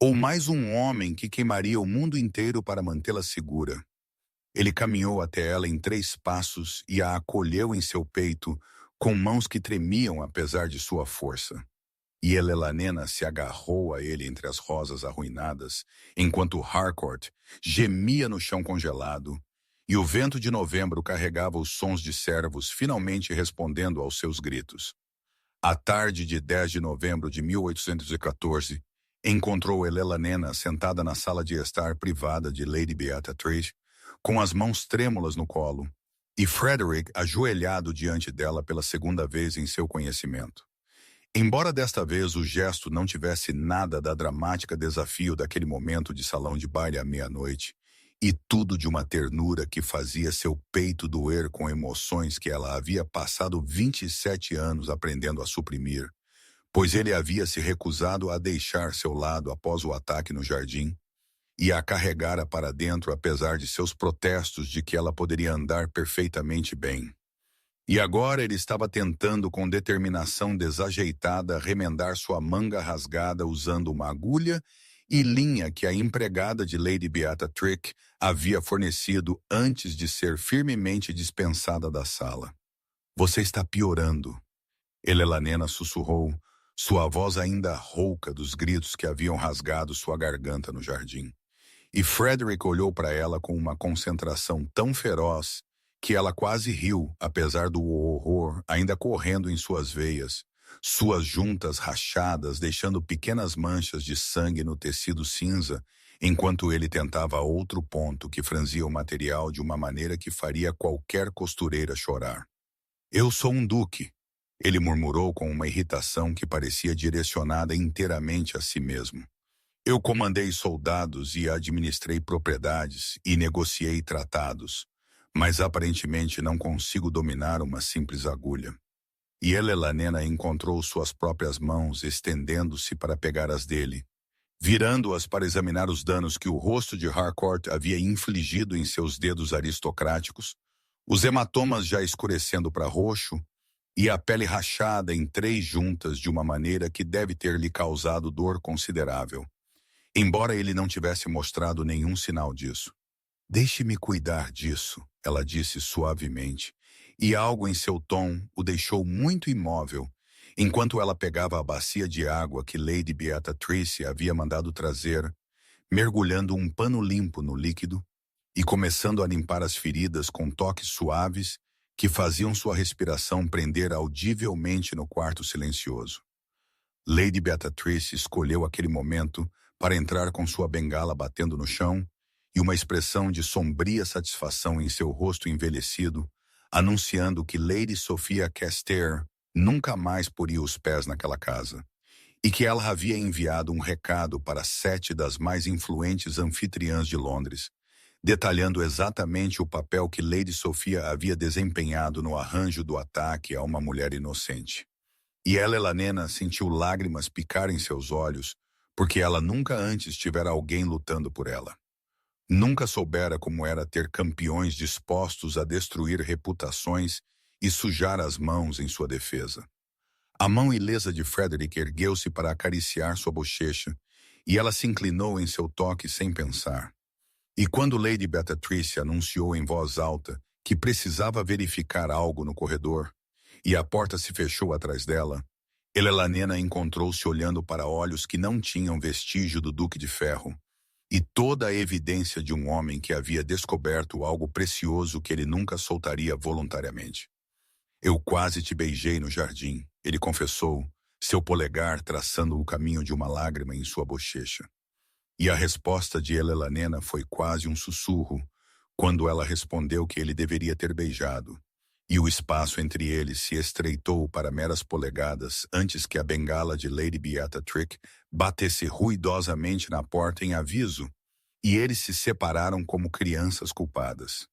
ou mais um homem que queimaria o mundo inteiro para mantê-la segura. Ele caminhou até ela em 3 passos e a acolheu em seu peito, com mãos que tremiam apesar de sua força. E Elelanena se agarrou a ele entre as rosas arruinadas, enquanto Harcourt gemia no chão congelado, e o vento de novembro carregava os sons de servos finalmente respondendo aos seus gritos. À tarde de 10 de novembro de 1814, encontrou Elelanena sentada na sala de estar privada de Lady Beatrice, com as mãos trêmulas no colo, e Frederick ajoelhado diante dela pela segunda vez em seu conhecimento. Embora desta vez o gesto não tivesse nada da dramática desafio daquele momento de salão de baile à meia-noite, e tudo de uma ternura que fazia seu peito doer com emoções que ela havia passado 27 anos aprendendo a suprimir, pois ele havia se recusado a deixar seu lado após o ataque no jardim, e a carregara para dentro apesar de seus protestos de que ela poderia andar perfeitamente bem. E agora ele estava tentando com determinação desajeitada remendar sua manga rasgada usando uma agulha e linha que a empregada de Lady Beatrice havia fornecido antes de ser firmemente dispensada da sala. "Você está piorando", Elelanena sussurrou, sua voz ainda rouca dos gritos que haviam rasgado sua garganta no jardim. E Frederick olhou para ela com uma concentração tão feroz que ela quase riu, apesar do horror ainda correndo em suas veias, suas juntas rachadas deixando pequenas manchas de sangue no tecido cinza, enquanto ele tentava outro ponto que franzia o material de uma maneira que faria qualquer costureira chorar. "Eu sou um duque", ele murmurou com uma irritação que parecia direcionada inteiramente a si mesmo. "Eu comandei soldados e administrei propriedades e negociei tratados, mas aparentemente não consigo dominar uma simples agulha." E Elelanena encontrou suas próprias mãos estendendo-se para pegar as dele, virando-as para examinar os danos que o rosto de Harcourt havia infligido em seus dedos aristocráticos, os hematomas já escurecendo para roxo, e a pele rachada em 3 juntas de uma maneira que deve ter lhe causado dor considerável, embora ele não tivesse mostrado nenhum sinal disso. "Deixe-me cuidar disso", ela disse suavemente, e algo em seu tom o deixou muito imóvel, enquanto ela pegava a bacia de água que Lady Beatrice havia mandado trazer, mergulhando um pano limpo no líquido e começando a limpar as feridas com toques suaves que faziam sua respiração prender audivelmente no quarto silencioso. Lady Beatrice escolheu aquele momento para entrar com sua bengala batendo no chão e uma expressão de sombria satisfação em seu rosto envelhecido, anunciando que Lady Sophia Caster nunca mais poria os pés naquela casa, e que ela havia enviado um recado para 7 das mais influentes anfitriãs de Londres, detalhando exatamente o papel que Lady Sophia havia desempenhado no arranjo do ataque a uma mulher inocente. E Elelanena sentiu lágrimas picar em seus olhos, porque ela nunca antes tivera alguém lutando por ela. Nunca soubera como era ter campeões dispostos a destruir reputações e sujar as mãos em sua defesa. A mão ilesa de Frederick ergueu-se para acariciar sua bochecha, e ela se inclinou em seu toque sem pensar. E quando Lady Beatrice anunciou em voz alta que precisava verificar algo no corredor, e a porta se fechou atrás dela, Elelanena encontrou-se olhando para olhos que não tinham vestígio do Duque de Ferro, e toda a evidência de um homem que havia descoberto algo precioso que ele nunca soltaria voluntariamente. "Eu quase te beijei no jardim", ele confessou, seu polegar traçando o caminho de uma lágrima em sua bochecha. E a resposta de Elelanena foi quase um sussurro, quando ela respondeu que ele deveria ter beijado, e o espaço entre eles se estreitou para meras polegadas antes que a bengala de Lady Beatrice batesse ruidosamente na porta em aviso, e eles se separaram como crianças culpadas.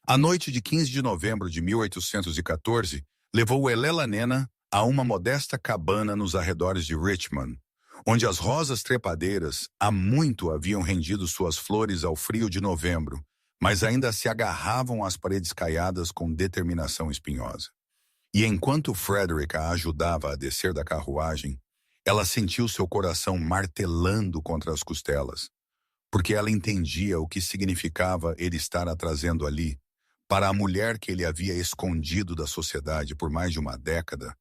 A noite de 15 de novembro de 1814 levou Elelanena a uma modesta cabana nos arredores de Richmond, onde as rosas trepadeiras há muito haviam rendido suas flores ao frio de novembro, mas ainda se agarravam às paredes caiadas com determinação espinhosa. E enquanto Frederick a ajudava a descer da carruagem, Ela sentiu seu coração martelando contra as costelas, porque ela entendia o que significava ele estar a trazendo ali, para a mulher que ele havia escondido da sociedade por mais de uma década,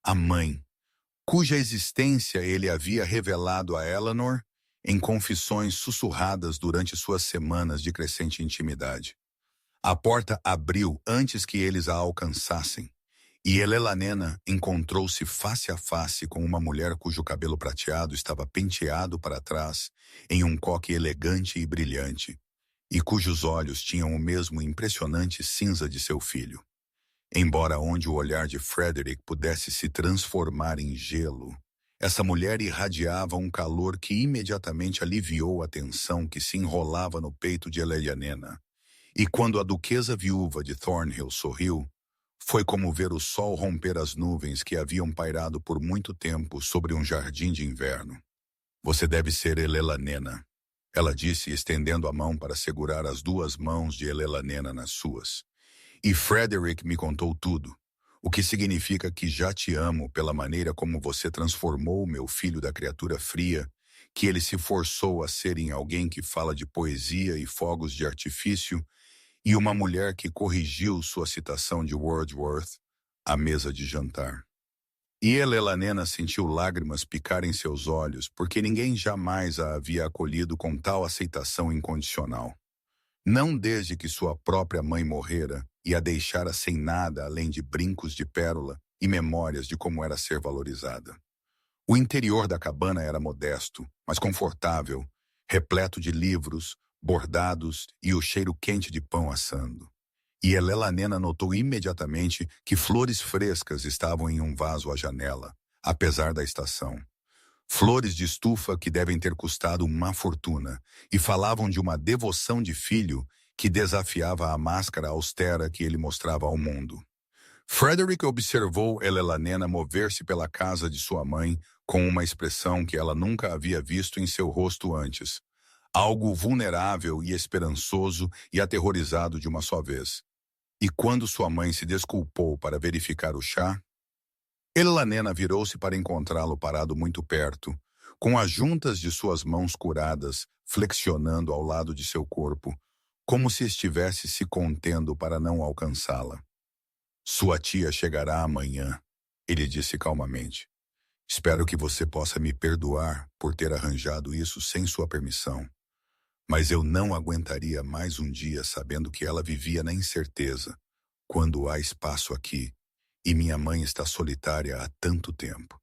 a mãe, cuja existência ele havia revelado a Eleanor em confissões sussurradas durante suas semanas de crescente intimidade. A porta abriu antes que eles a alcançassem, e Elelanena encontrou-se face a face com uma mulher cujo cabelo prateado estava penteado para trás em um coque elegante e brilhante, e cujos olhos tinham o mesmo impressionante cinza de seu filho. Embora onde o olhar de Frederick pudesse se transformar em gelo, essa mulher irradiava um calor que imediatamente aliviou a tensão que se enrolava no peito de Elelanena. E quando a duquesa viúva de Thornhill sorriu, foi como ver o sol romper as nuvens que haviam pairado por muito tempo sobre um jardim de inverno. Você deve ser Elelanena, ela disse, estendendo a mão para segurar as duas mãos de Elelanena nas suas. E Frederick me contou tudo, o que significa que já te amo pela maneira como você transformou meu filho da criatura fria, que ele se forçou a ser em alguém que fala de poesia e fogos de artifício, e uma mulher que corrigiu sua citação de Wordsworth à mesa de jantar. E Elelanena sentiu lágrimas picarem seus olhos, porque ninguém jamais a havia acolhido com tal aceitação incondicional. Não desde que sua própria mãe morrera e a deixara sem nada além de brincos de pérola e memórias de como era ser valorizada. O interior da cabana era modesto, mas confortável, repleto de livros, bordados e o cheiro quente de pão assando. E Elelanena notou imediatamente que flores frescas estavam em um vaso à janela, apesar da estação. Flores de estufa que devem ter custado uma fortuna, e falavam de uma devoção de filho que desafiava a máscara austera que ele mostrava ao mundo. Frederick observou Elelanena mover-se pela casa de sua mãe com uma expressão que ela nunca havia visto em seu rosto antes. Algo vulnerável e esperançoso e aterrorizado de uma só vez. E quando sua mãe se desculpou para verificar o chá, Elelanena virou-se para encontrá-lo parado muito perto, com as juntas de suas mãos curadas flexionando ao lado de seu corpo, como se estivesse se contendo para não alcançá-la. Sua tia chegará amanhã, ele disse calmamente. Espero que você possa me perdoar por ter arranjado isso sem sua permissão. Mas eu não aguentaria mais um dia sabendo que ela vivia na incerteza, quando há espaço aqui, e minha mãe está solitária há tanto tempo.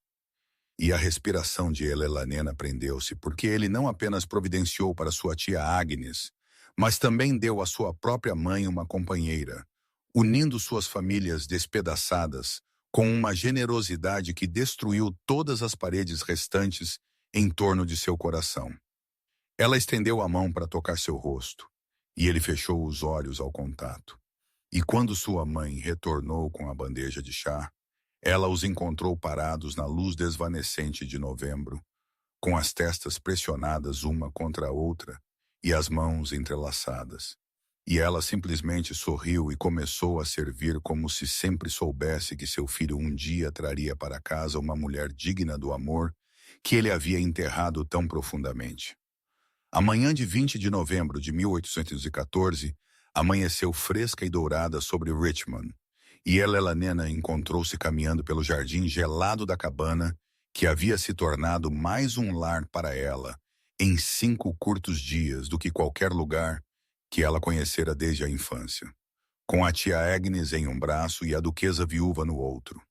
E a respiração de Elelanena prendeu-se, porque ele não apenas providenciou para sua tia Agnes, mas também deu à sua própria mãe uma companheira, unindo suas famílias despedaçadas com uma generosidade que destruiu todas as paredes restantes em torno de seu coração. Ela estendeu a mão para tocar seu rosto, e ele fechou os olhos ao contato. E quando sua mãe retornou com a bandeja de chá, ela os encontrou parados na luz desvanecente de novembro, com as testas pressionadas uma contra a outra e as mãos entrelaçadas. E ela simplesmente sorriu e começou a servir como se sempre soubesse que seu filho um dia traria para casa uma mulher digna do amor que ele havia enterrado tão profundamente. A manhã de 20 de novembro de 1814 amanheceu fresca e dourada sobre Richmond, e Elelanena encontrou-se caminhando pelo jardim gelado da cabana, que havia se tornado mais um lar para ela, em 5 curtos dias do que qualquer lugar que ela conhecera desde a infância, com a tia Agnes em um braço e a duquesa viúva no outro.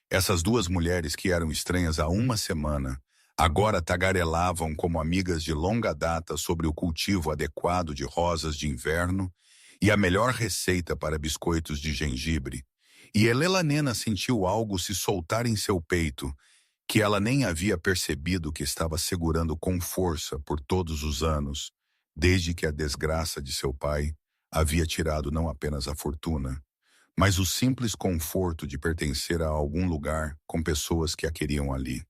Essas duas mulheres que eram estranhas há uma semana, agora tagarelavam como amigas de longa data sobre o cultivo adequado de rosas de inverno e a melhor receita para biscoitos de gengibre, e Elelanena sentiu algo se soltar em seu peito, que ela nem havia percebido que estava segurando com força por todos os anos, desde que a desgraça de seu pai havia tirado não apenas a fortuna, mas o simples conforto de pertencer a algum lugar com pessoas que a queriam ali.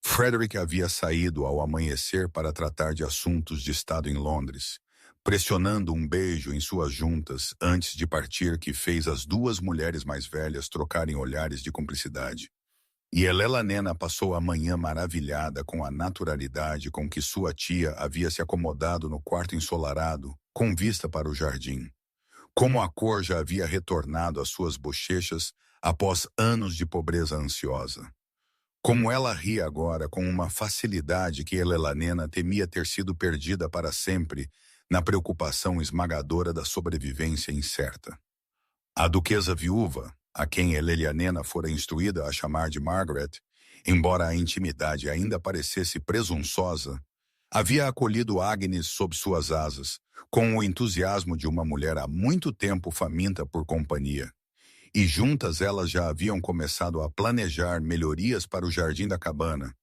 Frederick havia saído ao amanhecer para tratar de assuntos de estado em Londres, pressionando um beijo em suas juntas antes de partir que fez as duas mulheres mais velhas trocarem olhares de cumplicidade. E Elelanena passou a manhã maravilhada com a naturalidade com que sua tia havia se acomodado no quarto ensolarado, com vista para o jardim. Como a cor já havia retornado às suas bochechas após anos de pobreza ansiosa. Como ela ria agora com uma facilidade que Elelanena temia ter sido perdida para sempre na preocupação esmagadora da sobrevivência incerta. A duquesa viúva, a quem Elelanena fora instruída a chamar de Margaret, embora a intimidade ainda parecesse presunçosa, havia acolhido Agnes sob suas asas, com o entusiasmo de uma mulher há muito tempo faminta por companhia. E juntas elas já haviam começado a planejar melhorias para o jardim da cabana,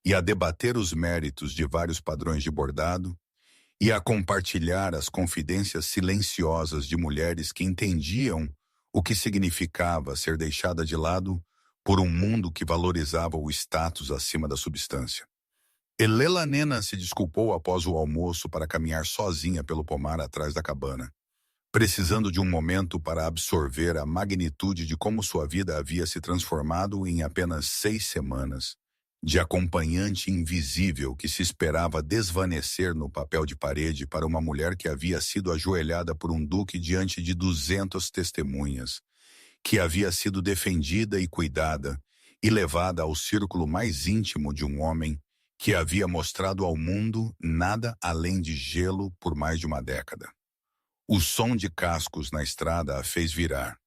e a debater os méritos de vários padrões de bordado, e a compartilhar as confidências silenciosas de mulheres que entendiam o que significava ser deixada de lado por um mundo que valorizava o status acima da substância. Elelanena se desculpou após o almoço para caminhar sozinha pelo pomar atrás da cabana, precisando de um momento para absorver a magnitude de como sua vida havia se transformado em apenas 6 semanas, de acompanhante invisível que se esperava desvanecer no papel de parede para uma mulher que havia sido ajoelhada por um duque diante de 200 testemunhas, que havia sido defendida e cuidada e levada ao círculo mais íntimo de um homem que havia mostrado ao mundo nada além de gelo por mais de uma década. O som de cascos na estrada a fez virar,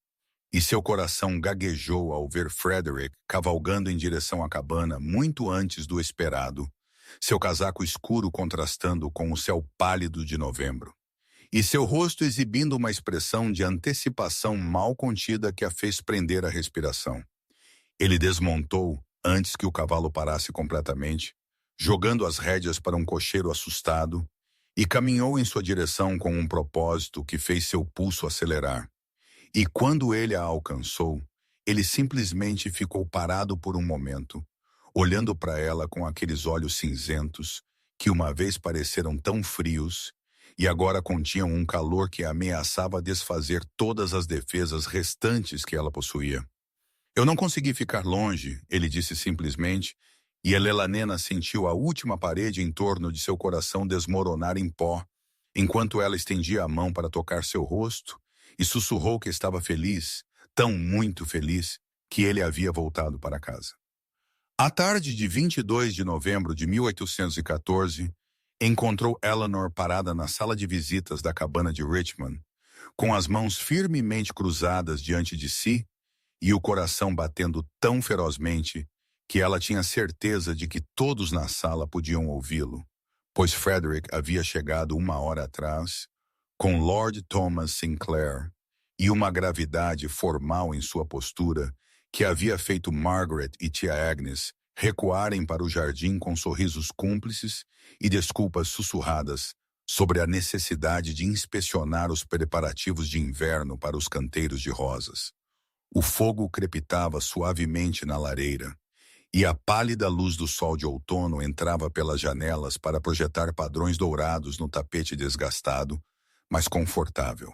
e seu coração gaguejou ao ver Frederick cavalgando em direção à cabana muito antes do esperado, seu casaco escuro contrastando com o céu pálido de novembro, e seu rosto exibindo uma expressão de antecipação mal contida que a fez prender a respiração. Ele desmontou antes que o cavalo parasse completamente, jogando as rédeas para um cocheiro assustado, e caminhou em sua direção com um propósito que fez seu pulso acelerar. E quando ele a alcançou, ele simplesmente ficou parado por um momento, olhando para ela com aqueles olhos cinzentos, que uma vez pareceram tão frios, e agora continham um calor que ameaçava desfazer todas as defesas restantes que ela possuía. Eu não consegui ficar longe, ele disse simplesmente, e Elelanena sentiu a última parede em torno de seu coração desmoronar em pó, enquanto ela estendia a mão para tocar seu rosto e sussurrou que estava feliz, tão muito feliz, que ele havia voltado para casa. À tarde de 22 de novembro de 1814, encontrou Eleanor parada na sala de visitas da cabana de Richmond, com as mãos firmemente cruzadas diante de si e o coração batendo tão ferozmente que ela tinha certeza de que todos na sala podiam ouvi-lo, pois Frederick havia chegado 1 hora atrás, com Lord Thomas Sinclair, e uma gravidade formal em sua postura que havia feito Margaret e tia Agnes recuarem para o jardim com sorrisos cúmplices e desculpas sussurradas sobre a necessidade de inspecionar os preparativos de inverno para os canteiros de rosas. O fogo crepitava suavemente na lareira, e a pálida luz do sol de outono entrava pelas janelas para projetar padrões dourados no tapete desgastado, mas confortável.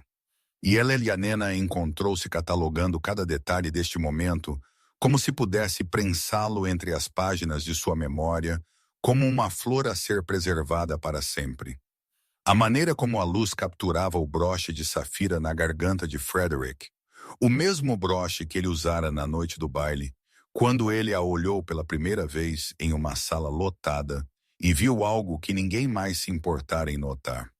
E Elelanena encontrou-se catalogando cada detalhe deste momento, como se pudesse prensá-lo entre as páginas de sua memória, como uma flor a ser preservada para sempre. A maneira como a luz capturava o broche de safira na garganta de Frederick, o mesmo broche que ele usara na noite do baile, quando ele a olhou pela primeira vez em uma sala lotada e viu algo que ninguém mais se importara em notar.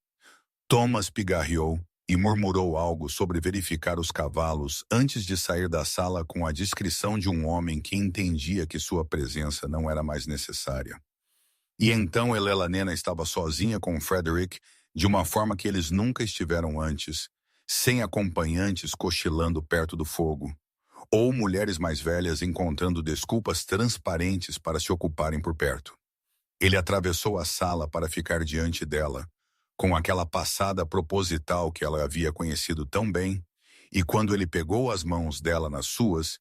Thomas pigarreou e murmurou algo sobre verificar os cavalos antes de sair da sala com a discrição de um homem que entendia que sua presença não era mais necessária. E então Elelanena estava sozinha com Frederick de uma forma que eles nunca estiveram antes, sem acompanhantes cochilando perto do fogo, ou mulheres mais velhas encontrando desculpas transparentes para se ocuparem por perto. Ele atravessou a sala para ficar diante dela, com aquela passada proposital que ela havia conhecido tão bem, e quando ele pegou as mãos dela nas suas,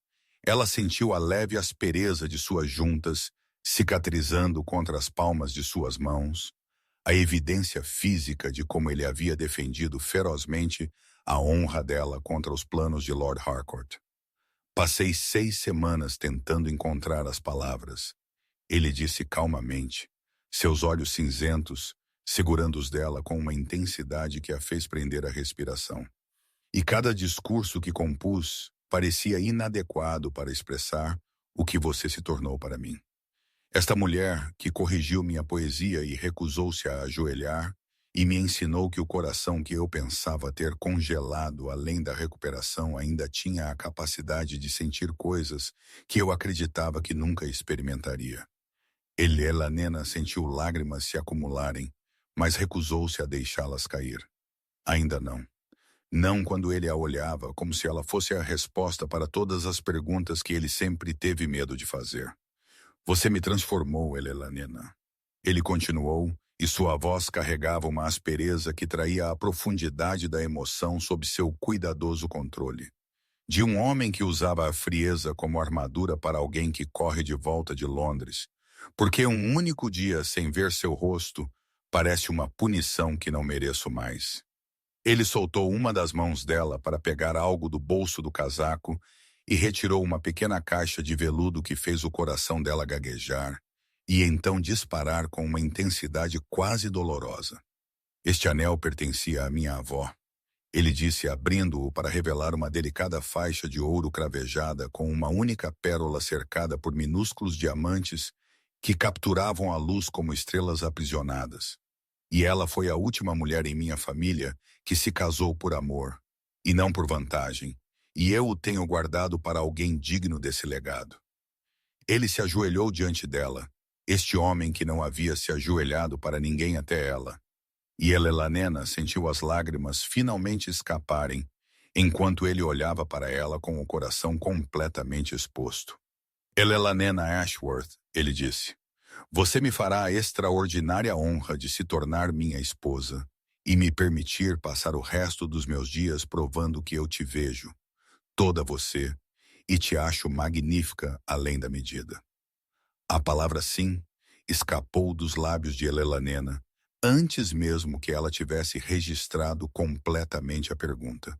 ela sentiu a leve aspereza de suas juntas, cicatrizando contra as palmas de suas mãos, a evidência física de como ele havia defendido ferozmente a honra dela contra os planos de Lord Harcourt. Passei 6 semanas tentando encontrar as palavras. Ele disse calmamente, seus olhos cinzentos, segurando os dela com uma intensidade que a fez prender a respiração. E cada discurso que compus parecia inadequado para expressar o que você se tornou para mim. Esta mulher que corrigiu minha poesia e recusou-se a ajoelhar e me ensinou que o coração que eu pensava ter congelado além da recuperação ainda tinha a capacidade de sentir coisas que eu acreditava que nunca experimentaria. Helena sentiu lágrimas se acumularem, mas recusou-se a deixá-las cair. Ainda não. Não quando ele a olhava, como se ela fosse a resposta para todas as perguntas que ele sempre teve medo de fazer. Você me transformou, Helena. Ele continuou, e sua voz carregava uma aspereza que traía a profundidade da emoção sob seu cuidadoso controle. De um homem que usava a frieza como armadura para alguém que corre de volta de Londres, porque um único dia sem ver seu rosto parece uma punição que não mereço mais. Ele soltou uma das mãos dela para pegar algo do bolso do casaco e retirou uma pequena caixa de veludo que fez o coração dela gaguejar e então disparar com uma intensidade quase dolorosa. Este anel pertencia à minha avó. Ele disse, abrindo-o para revelar uma delicada faixa de ouro cravejada com uma única pérola cercada por minúsculos diamantes que capturavam a luz como estrelas aprisionadas. E ela foi a última mulher em minha família que se casou por amor, e não por vantagem, e eu o tenho guardado para alguém digno desse legado. Ele se ajoelhou diante dela, este homem que não havia se ajoelhado para ninguém até ela. E Helena sentiu as lágrimas finalmente escaparem, enquanto ele olhava para ela com o coração completamente exposto. Helena Ashworth, ele disse, você me fará a extraordinária honra de se tornar minha esposa e me permitir passar o resto dos meus dias provando que eu te vejo, toda você, e te acho magnífica além da medida. A palavra sim escapou dos lábios de Helena, antes mesmo que ela tivesse registrado completamente a pergunta.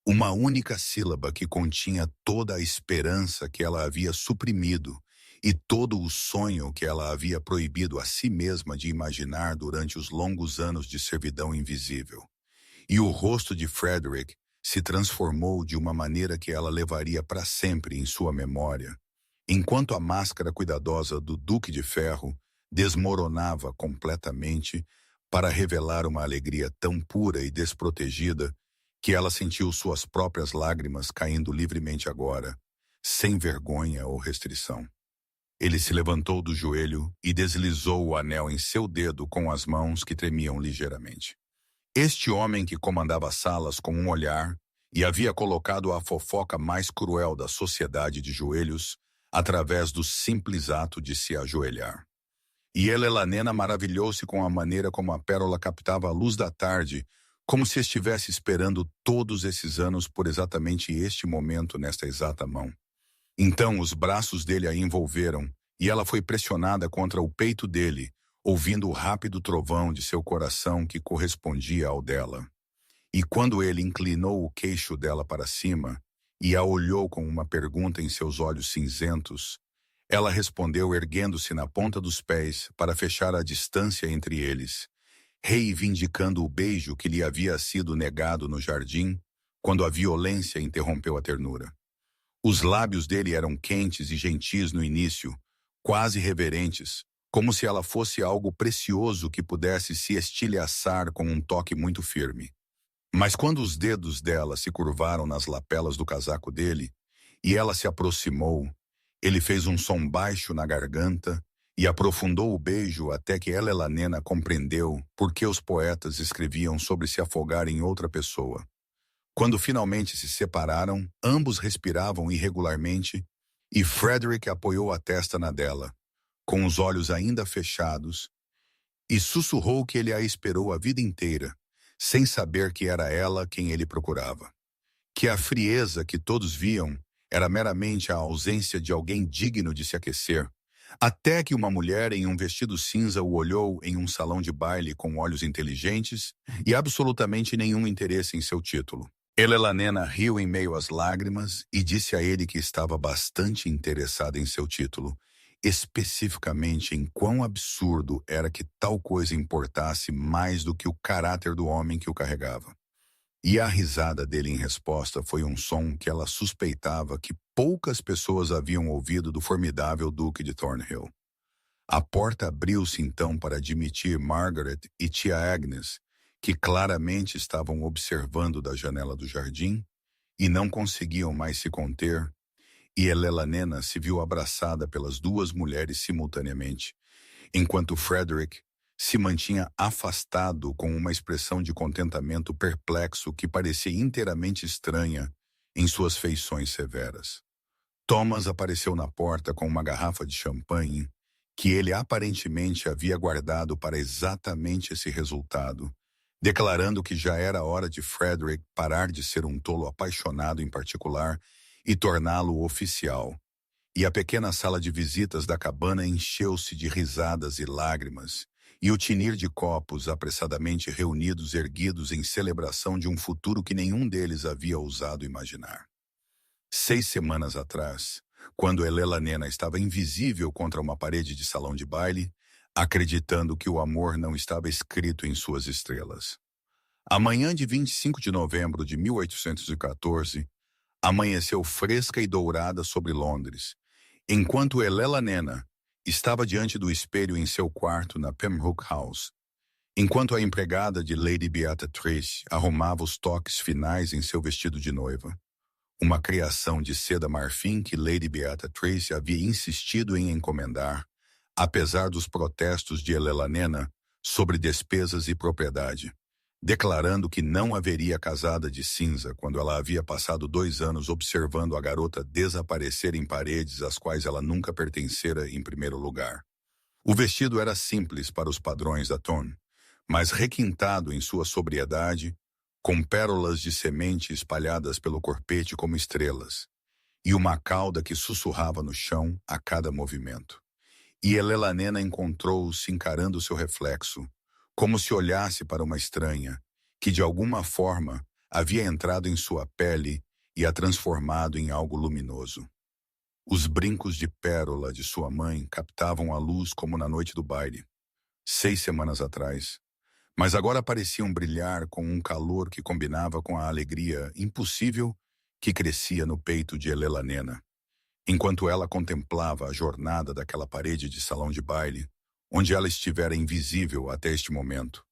Uma única sílaba que continha toda a esperança que ela havia suprimido e todo o sonho que ela havia proibido a si mesma de imaginar durante os longos anos de servidão invisível. E o rosto de Frederick se transformou de uma maneira que ela levaria para sempre em sua memória, enquanto a máscara cuidadosa do Duque de Ferro desmoronava completamente para revelar uma alegria tão pura e desprotegida que ela sentiu suas próprias lágrimas caindo livremente agora, sem vergonha ou restrição. Ele se levantou do joelho e deslizou o anel em seu dedo com as mãos que tremiam ligeiramente. Este homem que comandava salas com um olhar e havia colocado a fofoca mais cruel da sociedade de joelhos através do simples ato de se ajoelhar. E Helena maravilhou-se com a maneira como a pérola captava a luz da tarde, como se estivesse esperando todos esses anos por exatamente este momento nesta exata mão. Então os braços dele a envolveram e ela foi pressionada contra o peito dele, ouvindo o rápido trovão de seu coração que correspondia ao dela. E quando ele inclinou o queixo dela para cima e a olhou com uma pergunta em seus olhos cinzentos, ela respondeu erguendo-se na ponta dos pés para fechar a distância entre eles, reivindicando o beijo que lhe havia sido negado no jardim quando a violência interrompeu a ternura. Os lábios dele eram quentes e gentis no início, quase reverentes, como se ela fosse algo precioso que pudesse se estilhaçar com um toque muito firme. Mas quando os dedos dela se curvaram nas lapelas do casaco dele, e ela se aproximou, ele fez um som baixo na garganta e aprofundou o beijo até que Helena compreendeu por que os poetas escreviam sobre se afogar em outra pessoa. Quando finalmente se separaram, ambos respiravam irregularmente e Frederick apoiou a testa na dela, com os olhos ainda fechados, e sussurrou que ele a esperou a vida inteira, sem saber que era ela quem ele procurava. Que a frieza que todos viam era meramente a ausência de alguém digno de se aquecer, até que uma mulher em um vestido cinza o olhou em um salão de baile com olhos inteligentes e absolutamente nenhum interesse em seu título. Helena riu em meio às lágrimas e disse a ele que estava bastante interessada em seu título, especificamente em quão absurdo era que tal coisa importasse mais do que o caráter do homem que o carregava. E a risada dele em resposta foi um som que ela suspeitava que poucas pessoas haviam ouvido do formidável Duque de Thornhill. A porta abriu-se então para admitir Margaret e tia Agnes, que claramente estavam observando da janela do jardim e não conseguiam mais se conter, e Helena se viu abraçada pelas duas mulheres simultaneamente, enquanto Frederick se mantinha afastado com uma expressão de contentamento perplexo que parecia inteiramente estranha em suas feições severas. Thomas apareceu na porta com uma garrafa de champanhe que ele aparentemente havia guardado para exatamente esse resultado, declarando que já era hora de Frederick parar de ser um tolo apaixonado em particular e torná-lo oficial. E a pequena sala de visitas da cabana encheu-se de risadas e lágrimas, e o tinir de copos apressadamente reunidos erguidos em celebração de um futuro que nenhum deles havia ousado imaginar. 6 semanas atrás, quando Helena estava invisível contra uma parede de salão de baile, acreditando que o amor não estava escrito em suas estrelas. A manhã de 25 de novembro de 1814 amanheceu fresca e dourada sobre Londres, enquanto Helena estava diante do espelho em seu quarto na Pembroke House, enquanto a empregada de Lady Beatrice arrumava os toques finais em seu vestido de noiva. Uma criação de seda marfim que Lady Beatrice havia insistido em encomendar, apesar dos protestos de Helena sobre despesas e propriedade, declarando que não haveria casada de cinza quando ela havia passado 2 anos observando a garota desaparecer em paredes às quais ela nunca pertencera em primeiro lugar. O vestido era simples para os padrões da Thorne, mas requintado em sua sobriedade, com pérolas de semente espalhadas pelo corpete como estrelas, e uma cauda que sussurrava no chão a cada movimento. E Helena encontrou-se encarando seu reflexo, como se olhasse para uma estranha, que de alguma forma havia entrado em sua pele e a transformado em algo luminoso. Os brincos de pérola de sua mãe captavam a luz como na noite do baile, 6 semanas atrás, mas agora pareciam brilhar com um calor que combinava com a alegria impossível que crescia no peito de Helena, enquanto ela contemplava a jornada daquela parede de salão de baile, onde ela estivera invisível até este momento,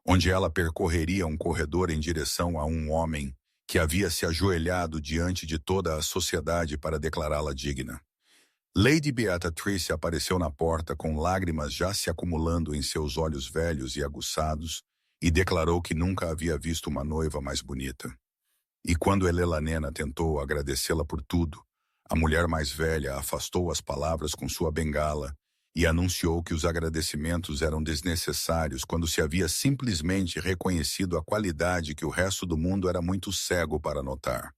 onde ela percorreria um corredor em direção a um homem que havia se ajoelhado diante de toda a sociedade para declará-la digna. Lady Beatrice apareceu na porta com lágrimas já se acumulando em seus olhos velhos e aguçados e declarou que nunca havia visto uma noiva mais bonita. E quando Helena tentou agradecê-la por tudo, a mulher mais velha afastou as palavras com sua bengala e anunciou que os agradecimentos eram desnecessários quando se havia simplesmente reconhecido a qualidade que o resto do mundo era muito cego para notar.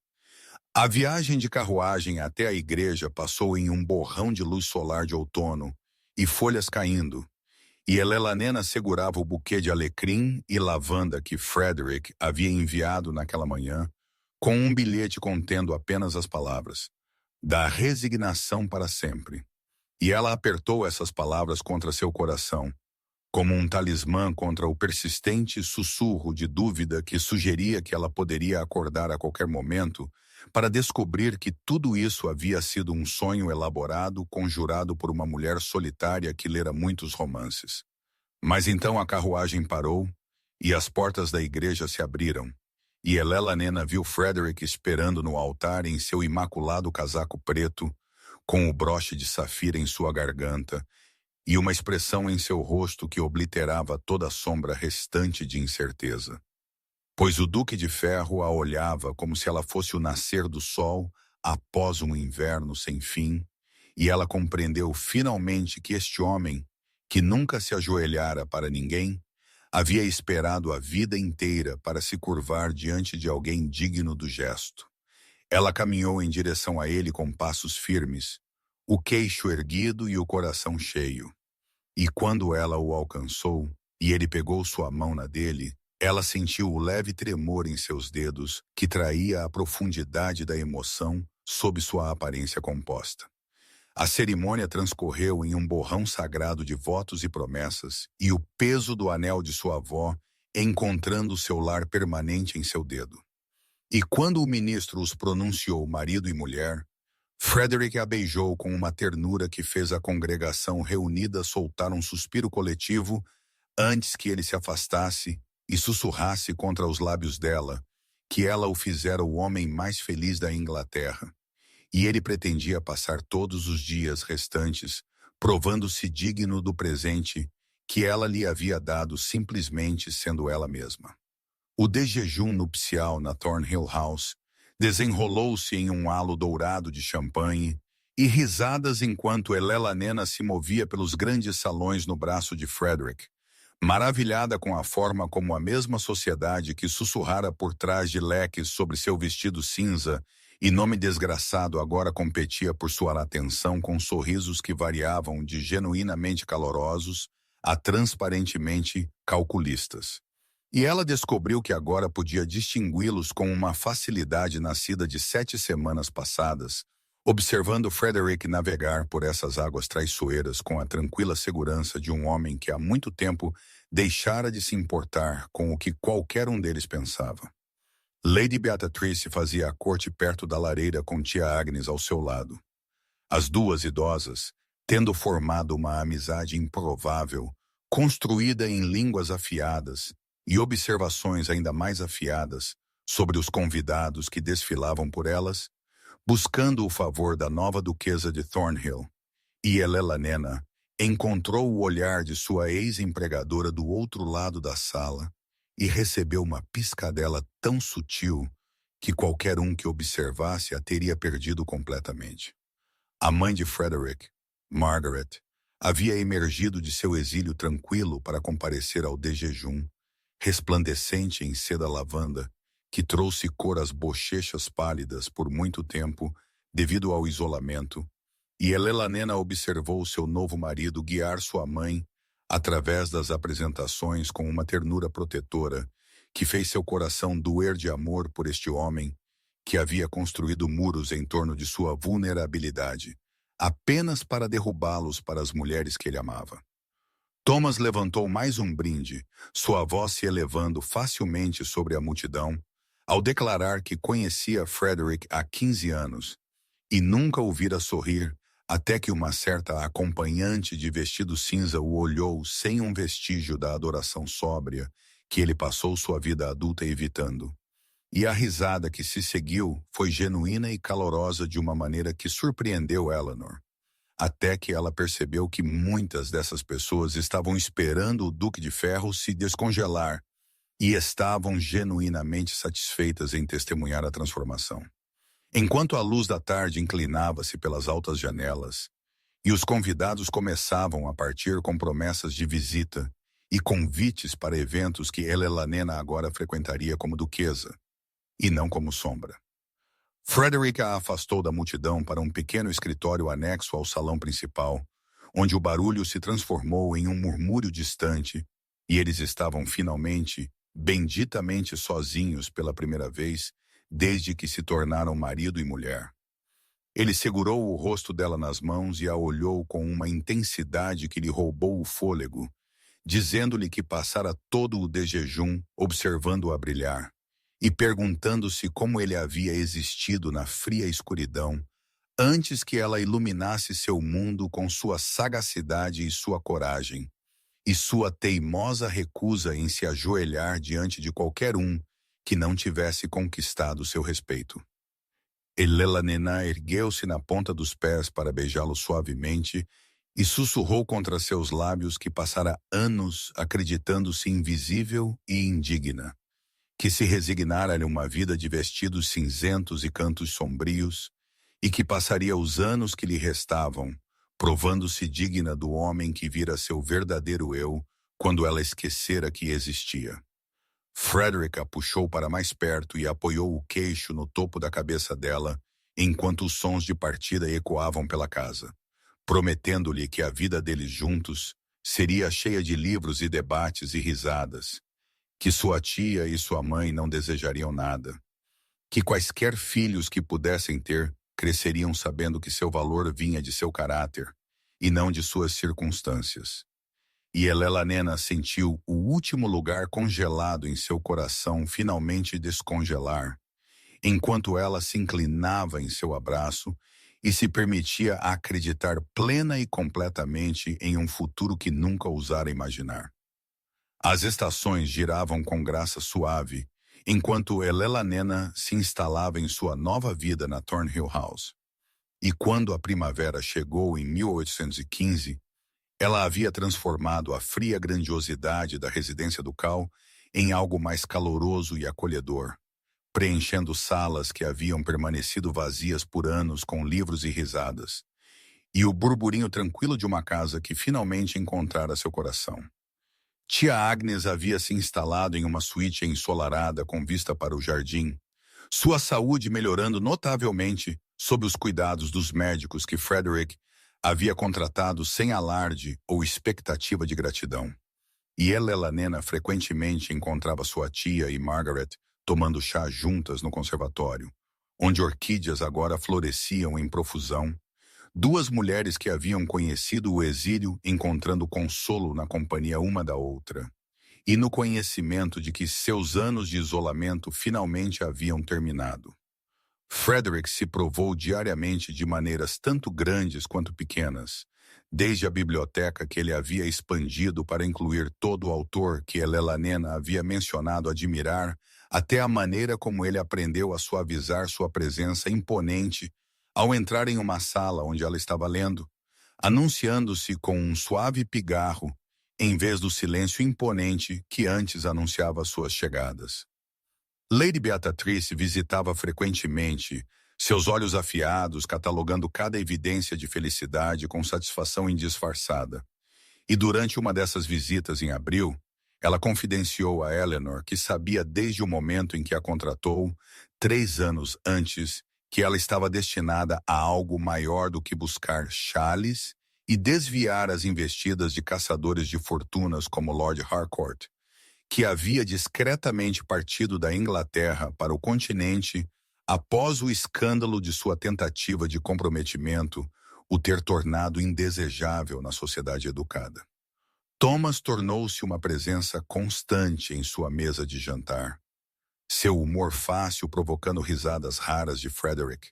A viagem de carruagem até a igreja passou em um borrão de luz solar de outono e folhas caindo, e Helena segurava o buquê de alecrim e lavanda que Frederick havia enviado naquela manhã, com um bilhete contendo apenas as palavras: da resignação para sempre. E ela apertou essas palavras contra seu coração, como um talismã contra o persistente sussurro de dúvida que sugeria que ela poderia acordar a qualquer momento para descobrir que tudo isso havia sido um sonho elaborado, conjurado por uma mulher solitária que lera muitos romances. Mas então a carruagem parou e as portas da igreja se abriram, e Helena viu Frederick esperando no altar em seu imaculado casaco preto, com o broche de safira em sua garganta e uma expressão em seu rosto que obliterava toda a sombra restante de incerteza. Pois o Duque de Ferro a olhava como se ela fosse o nascer do sol após um inverno sem fim, e ela compreendeu finalmente que este homem, que nunca se ajoelhara para ninguém, havia esperado a vida inteira para se curvar diante de alguém digno do gesto. Ela caminhou em direção a ele com passos firmes, o queixo erguido e o coração cheio. E quando ela o alcançou, e ele pegou sua mão na dele, Ela sentiu o leve tremor em seus dedos que traía a profundidade da emoção sob sua aparência composta. A cerimônia transcorreu em um borrão sagrado de votos e promessas, e o peso do anel de sua avó encontrando seu lar permanente em seu dedo. E quando o ministro os pronunciou marido e mulher, Frederick a beijou com uma ternura que fez a congregação reunida soltar um suspiro coletivo antes que ele se afastasse e sussurrasse contra os lábios dela que ela o fizera o homem mais feliz da Inglaterra. E ele pretendia passar todos os dias restantes provando-se digno do presente que ela lhe havia dado simplesmente sendo ela mesma. O desjejum nupcial na Thornhill House desenrolou-se em um halo dourado de champanhe e risadas enquanto Elelanena se movia pelos grandes salões no braço de Frederick, maravilhada com a forma como a mesma sociedade que sussurrara por trás de leques sobre seu vestido cinza e nome desgraçado agora competia por sua atenção com sorrisos que variavam de genuinamente calorosos a transparentemente calculistas. E ela descobriu que agora podia distingui-los com uma facilidade nascida de 7 semanas passadas, observando Frederick navegar por essas águas traiçoeiras com a tranquila segurança de um homem que há muito tempo deixara de se importar com o que qualquer um deles pensava. Lady Beatrice fazia a corte perto da lareira com tia Agnes ao seu lado. As duas idosas, tendo formado uma amizade improvável, construída em línguas afiadas e observações ainda mais afiadas sobre os convidados que desfilavam por elas, buscando o favor da nova duquesa de Thornhill, e Elelanena encontrou o olhar de sua ex-empregadora do outro lado da sala e recebeu uma piscadela tão sutil que qualquer um que observasse a teria perdido completamente. A mãe de Frederick, Margaret, havia emergido de seu exílio tranquilo para comparecer ao desjejum, resplandecente em seda lavanda, que trouxe cor às bochechas pálidas por muito tempo devido ao isolamento, e Elelanena observou seu novo marido guiar sua mãe através das apresentações com uma ternura protetora que fez seu coração doer de amor por este homem que havia construído muros em torno de sua vulnerabilidade, apenas para derrubá-los para as mulheres que ele amava. Thomas levantou mais um brinde, sua voz se elevando facilmente sobre a multidão, ao declarar que conhecia Frederick há 15 anos e nunca o vira sorrir até que uma certa acompanhante de vestido cinza o olhou sem um vestígio da adoração sóbria que ele passou sua vida adulta evitando. E a risada que se seguiu foi genuína e calorosa de uma maneira que surpreendeu Eleanor, até que ela percebeu que muitas dessas pessoas estavam esperando o Duque de Ferro se descongelar e estavam genuinamente satisfeitas em testemunhar a transformação. Enquanto a luz da tarde inclinava-se pelas altas janelas e os convidados começavam a partir com promessas de visita e convites para eventos que Elelanena agora frequentaria como duquesa, e não como sombra. Frederick a afastou da multidão para um pequeno escritório anexo ao salão principal, onde o barulho se transformou em um murmúrio distante e eles estavam finalmente, benditamente sozinhos pela primeira vez, desde que se tornaram marido e mulher. Ele segurou o rosto dela nas mãos e a olhou com uma intensidade que lhe roubou o fôlego, dizendo-lhe que passara todo o desjejum observando-a brilhar e perguntando-se como ele havia existido na fria escuridão antes que ela iluminasse seu mundo com sua sagacidade e sua coragem, e sua teimosa recusa em se ajoelhar diante de qualquer um que não tivesse conquistado seu respeito. Elelanena ergueu-se na ponta dos pés para beijá-lo suavemente e sussurrou contra seus lábios que passara anos acreditando-se invisível e indigna, que se resignara a uma vida de vestidos cinzentos e cantos sombrios, e que passaria os anos que lhe restavam, provando-se digna do homem que vira seu verdadeiro eu quando ela esquecera que existia. Frederick a puxou para mais perto e apoiou o queixo no topo da cabeça dela, enquanto os sons de partida ecoavam pela casa, prometendo-lhe que a vida deles juntos seria cheia de livros e debates e risadas, que sua tia e sua mãe não desejariam nada, que quaisquer filhos que pudessem ter cresceriam sabendo que seu valor vinha de seu caráter e não de suas circunstâncias. E Elelanena sentiu o último lugar congelado em seu coração finalmente descongelar, enquanto ela se inclinava em seu abraço e se permitia acreditar plena e completamente em um futuro que nunca ousara imaginar. As estações giravam com graça suave, enquanto Elelanena se instalava em sua nova vida na Thornhill House. E quando a primavera chegou em 1815, ela havia transformado a fria grandiosidade da residência ducal em algo mais caloroso e acolhedor, preenchendo salas que haviam permanecido vazias por anos com livros e risadas, e o burburinho tranquilo de uma casa que finalmente encontrara seu coração. Tia Agnes havia se instalado em uma suíte ensolarada com vista para o jardim, sua saúde melhorando notavelmente sob os cuidados dos médicos que Frederick havia contratado sem alarde ou expectativa de gratidão. E Elelanena frequentemente encontrava sua tia e Margaret tomando chá juntas no conservatório, onde orquídeas agora floresciam em profusão, duas mulheres que haviam conhecido o exílio encontrando consolo na companhia uma da outra, e no conhecimento de que seus anos de isolamento finalmente haviam terminado. Frederick se provou diariamente de maneiras tanto grandes quanto pequenas, desde a biblioteca que ele havia expandido para incluir todo o autor que Elelanena havia mencionado admirar, até a maneira como ele aprendeu a suavizar sua presença imponente ao entrar em uma sala onde ela estava lendo, anunciando-se com um suave pigarro, em vez do silêncio imponente que antes anunciava suas chegadas. Lady Beatrice visitava frequentemente, seus olhos afiados catalogando cada evidência de felicidade com satisfação indisfarçada. E durante uma dessas visitas em abril, ela confidenciou a Eleanor que sabia desde o momento em que a contratou, 3 anos antes, que ela estava destinada a algo maior do que buscar chales e desviar as investidas de caçadores de fortunas como Lord Harcourt, que havia discretamente partido da Inglaterra para o continente após o escândalo de sua tentativa de comprometimento o ter tornado indesejável na sociedade educada. Thomas tornou-se uma presença constante em sua mesa de jantar, seu humor fácil provocando risadas raras de Frederick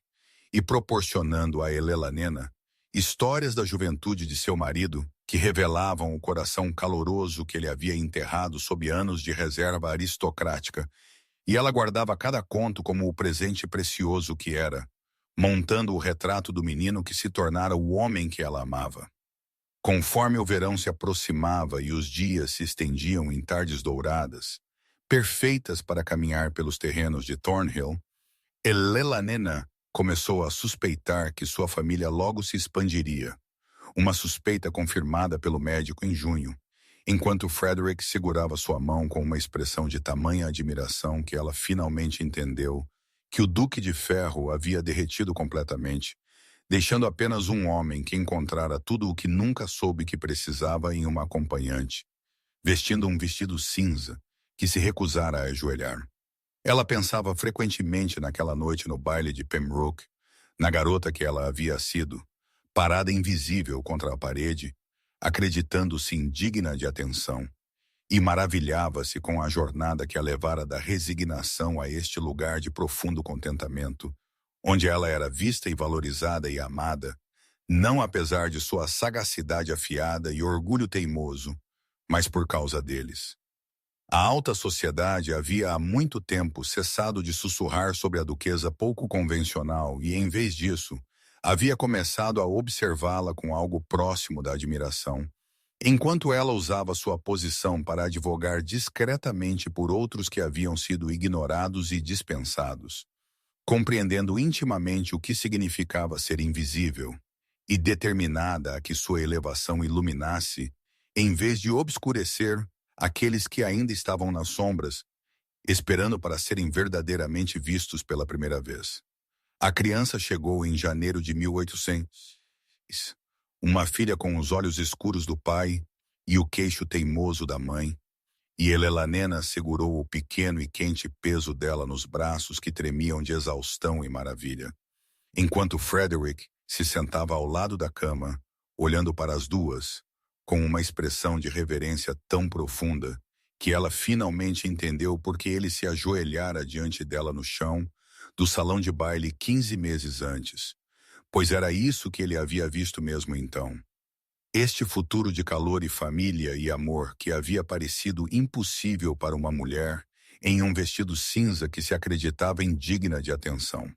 e proporcionando a Elelanena histórias da juventude de seu marido que revelavam o coração caloroso que ele havia enterrado sob anos de reserva aristocrática, e ela guardava cada conto como o presente precioso que era, montando o retrato do menino que se tornara o homem que ela amava. Conforme o verão se aproximava e os dias se estendiam em tardes douradas, perfeitas para caminhar pelos terrenos de Thornhill, Elelanena começou a suspeitar que sua família logo se expandiria, uma suspeita confirmada pelo médico em junho, enquanto Frederick segurava sua mão com uma expressão de tamanha admiração que ela finalmente entendeu que o Duque de Ferro havia derretido completamente, deixando apenas um homem que encontrara tudo o que nunca soube que precisava em uma acompanhante, vestindo um vestido cinza, que se recusara a ajoelhar. Ela pensava frequentemente naquela noite no baile de Pembroke, na garota que ela havia sido, parada invisível contra a parede, acreditando-se indigna de atenção, e maravilhava-se com a jornada que a levara da resignação a este lugar de profundo contentamento, onde ela era vista e valorizada e amada, não apesar de sua sagacidade afiada e orgulho teimoso, mas por causa deles. A alta sociedade havia há muito tempo cessado de sussurrar sobre a duquesa pouco convencional e, em vez disso, havia começado a observá-la com algo próximo da admiração, enquanto ela usava sua posição para advogar discretamente por outros que haviam sido ignorados e dispensados, compreendendo intimamente o que significava ser invisível e determinada a que sua elevação iluminasse, em vez de obscurecer aqueles que ainda estavam nas sombras, esperando para serem verdadeiramente vistos pela primeira vez. A criança chegou em janeiro de 1800. Uma filha com os olhos escuros do pai e o queixo teimoso da mãe, e Elelanena segurou o pequeno e quente peso dela nos braços que tremiam de exaustão e maravilha, enquanto Frederick se sentava ao lado da cama, olhando para as duas, com uma expressão de reverência tão profunda que ela finalmente entendeu por que ele se ajoelhara diante dela no chão do salão de baile 15 meses antes, pois era isso que ele havia visto mesmo então. Este futuro de calor e família e amor que havia parecido impossível para uma mulher em um vestido cinza que se acreditava indigna de atenção.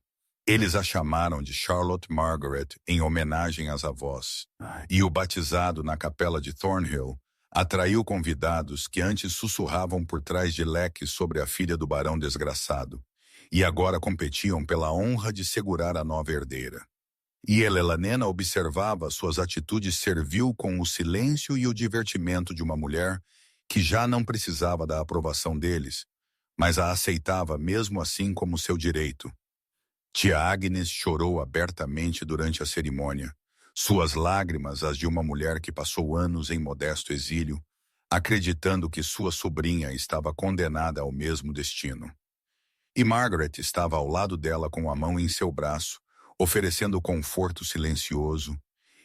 Eles a chamaram de Charlotte Margaret em homenagem às avós, e o batizado na capela de Thornhill atraiu convidados que antes sussurravam por trás de leques sobre a filha do barão desgraçado, e agora competiam pela honra de segurar a nova herdeira. E Elelanena observava suas atitudes servil com o silêncio e o divertimento de uma mulher que já não precisava da aprovação deles, mas a aceitava mesmo assim como seu direito. Tia Agnes chorou abertamente durante a cerimônia, suas lágrimas as de uma mulher que passou anos em modesto exílio, acreditando que sua sobrinha estava condenada ao mesmo destino. E Margaret estava ao lado dela com a mão em seu braço, oferecendo conforto silencioso,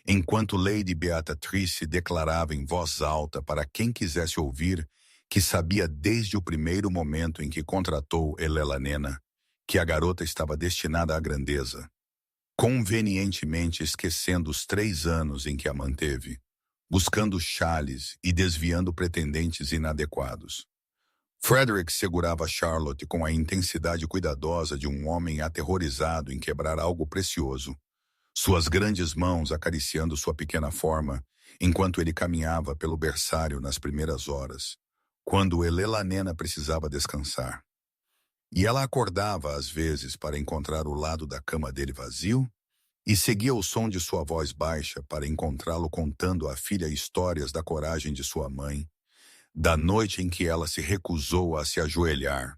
enquanto Lady Beatrice declarava em voz alta para quem quisesse ouvir que sabia desde o primeiro momento em que contratou Elelanena que a garota estava destinada à grandeza, convenientemente esquecendo os 3 anos em que a manteve, buscando chales e desviando pretendentes inadequados. Frederick segurava Charlotte com a intensidade cuidadosa de um homem aterrorizado em quebrar algo precioso, suas grandes mãos acariciando sua pequena forma, enquanto ele caminhava pelo berçário nas primeiras horas, quando Elelanena precisava descansar. E ela acordava às vezes para encontrar o lado da cama dele vazio e seguia o som de sua voz baixa para encontrá-lo contando à filha histórias da coragem de sua mãe, da noite em que ela se recusou a se ajoelhar,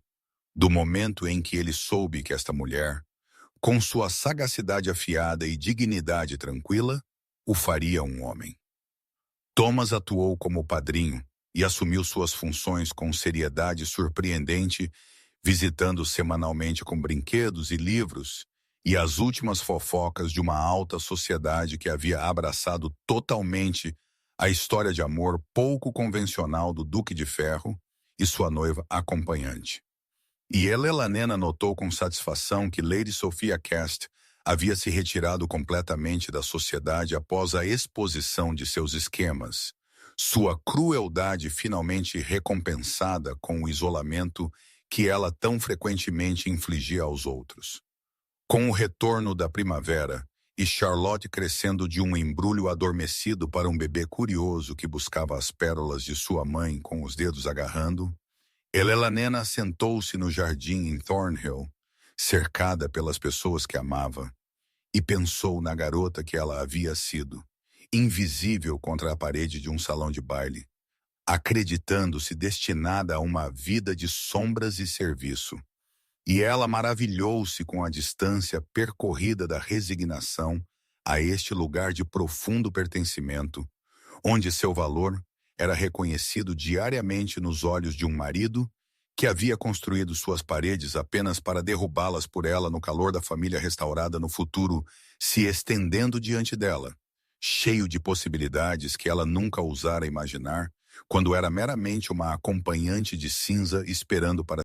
do momento em que ele soube que esta mulher, com sua sagacidade afiada e dignidade tranquila, o faria um homem. Thomas atuou como padrinho e assumiu suas funções com seriedade surpreendente, visitando semanalmente com brinquedos e livros e as últimas fofocas de uma alta sociedade que havia abraçado totalmente a história de amor pouco convencional do Duque de Ferro e sua noiva acompanhante. E Elelanena notou com satisfação que Lady Sophia Cast havia se retirado completamente da sociedade após a exposição de seus esquemas, sua crueldade finalmente recompensada com o isolamento que ela tão frequentemente infligia aos outros. Com o retorno da primavera, e Charlotte crescendo de um embrulho adormecido para um bebê curioso que buscava as pérolas de sua mãe com os dedos agarrando, Elelanena sentou-se no jardim em Thornhill, cercada pelas pessoas que amava, e pensou na garota que ela havia sido, invisível contra a parede de um salão de baile, acreditando-se destinada a uma vida de sombras e serviço. E ela maravilhou-se com a distância percorrida da resignação a este lugar de profundo pertencimento, onde seu valor era reconhecido diariamente nos olhos de um marido que havia construído suas paredes apenas para derrubá-las por ela no calor da família restaurada no futuro, se estendendo diante dela, cheio de possibilidades que ela nunca ousara imaginar, quando era meramente uma acompanhante de cinza esperando para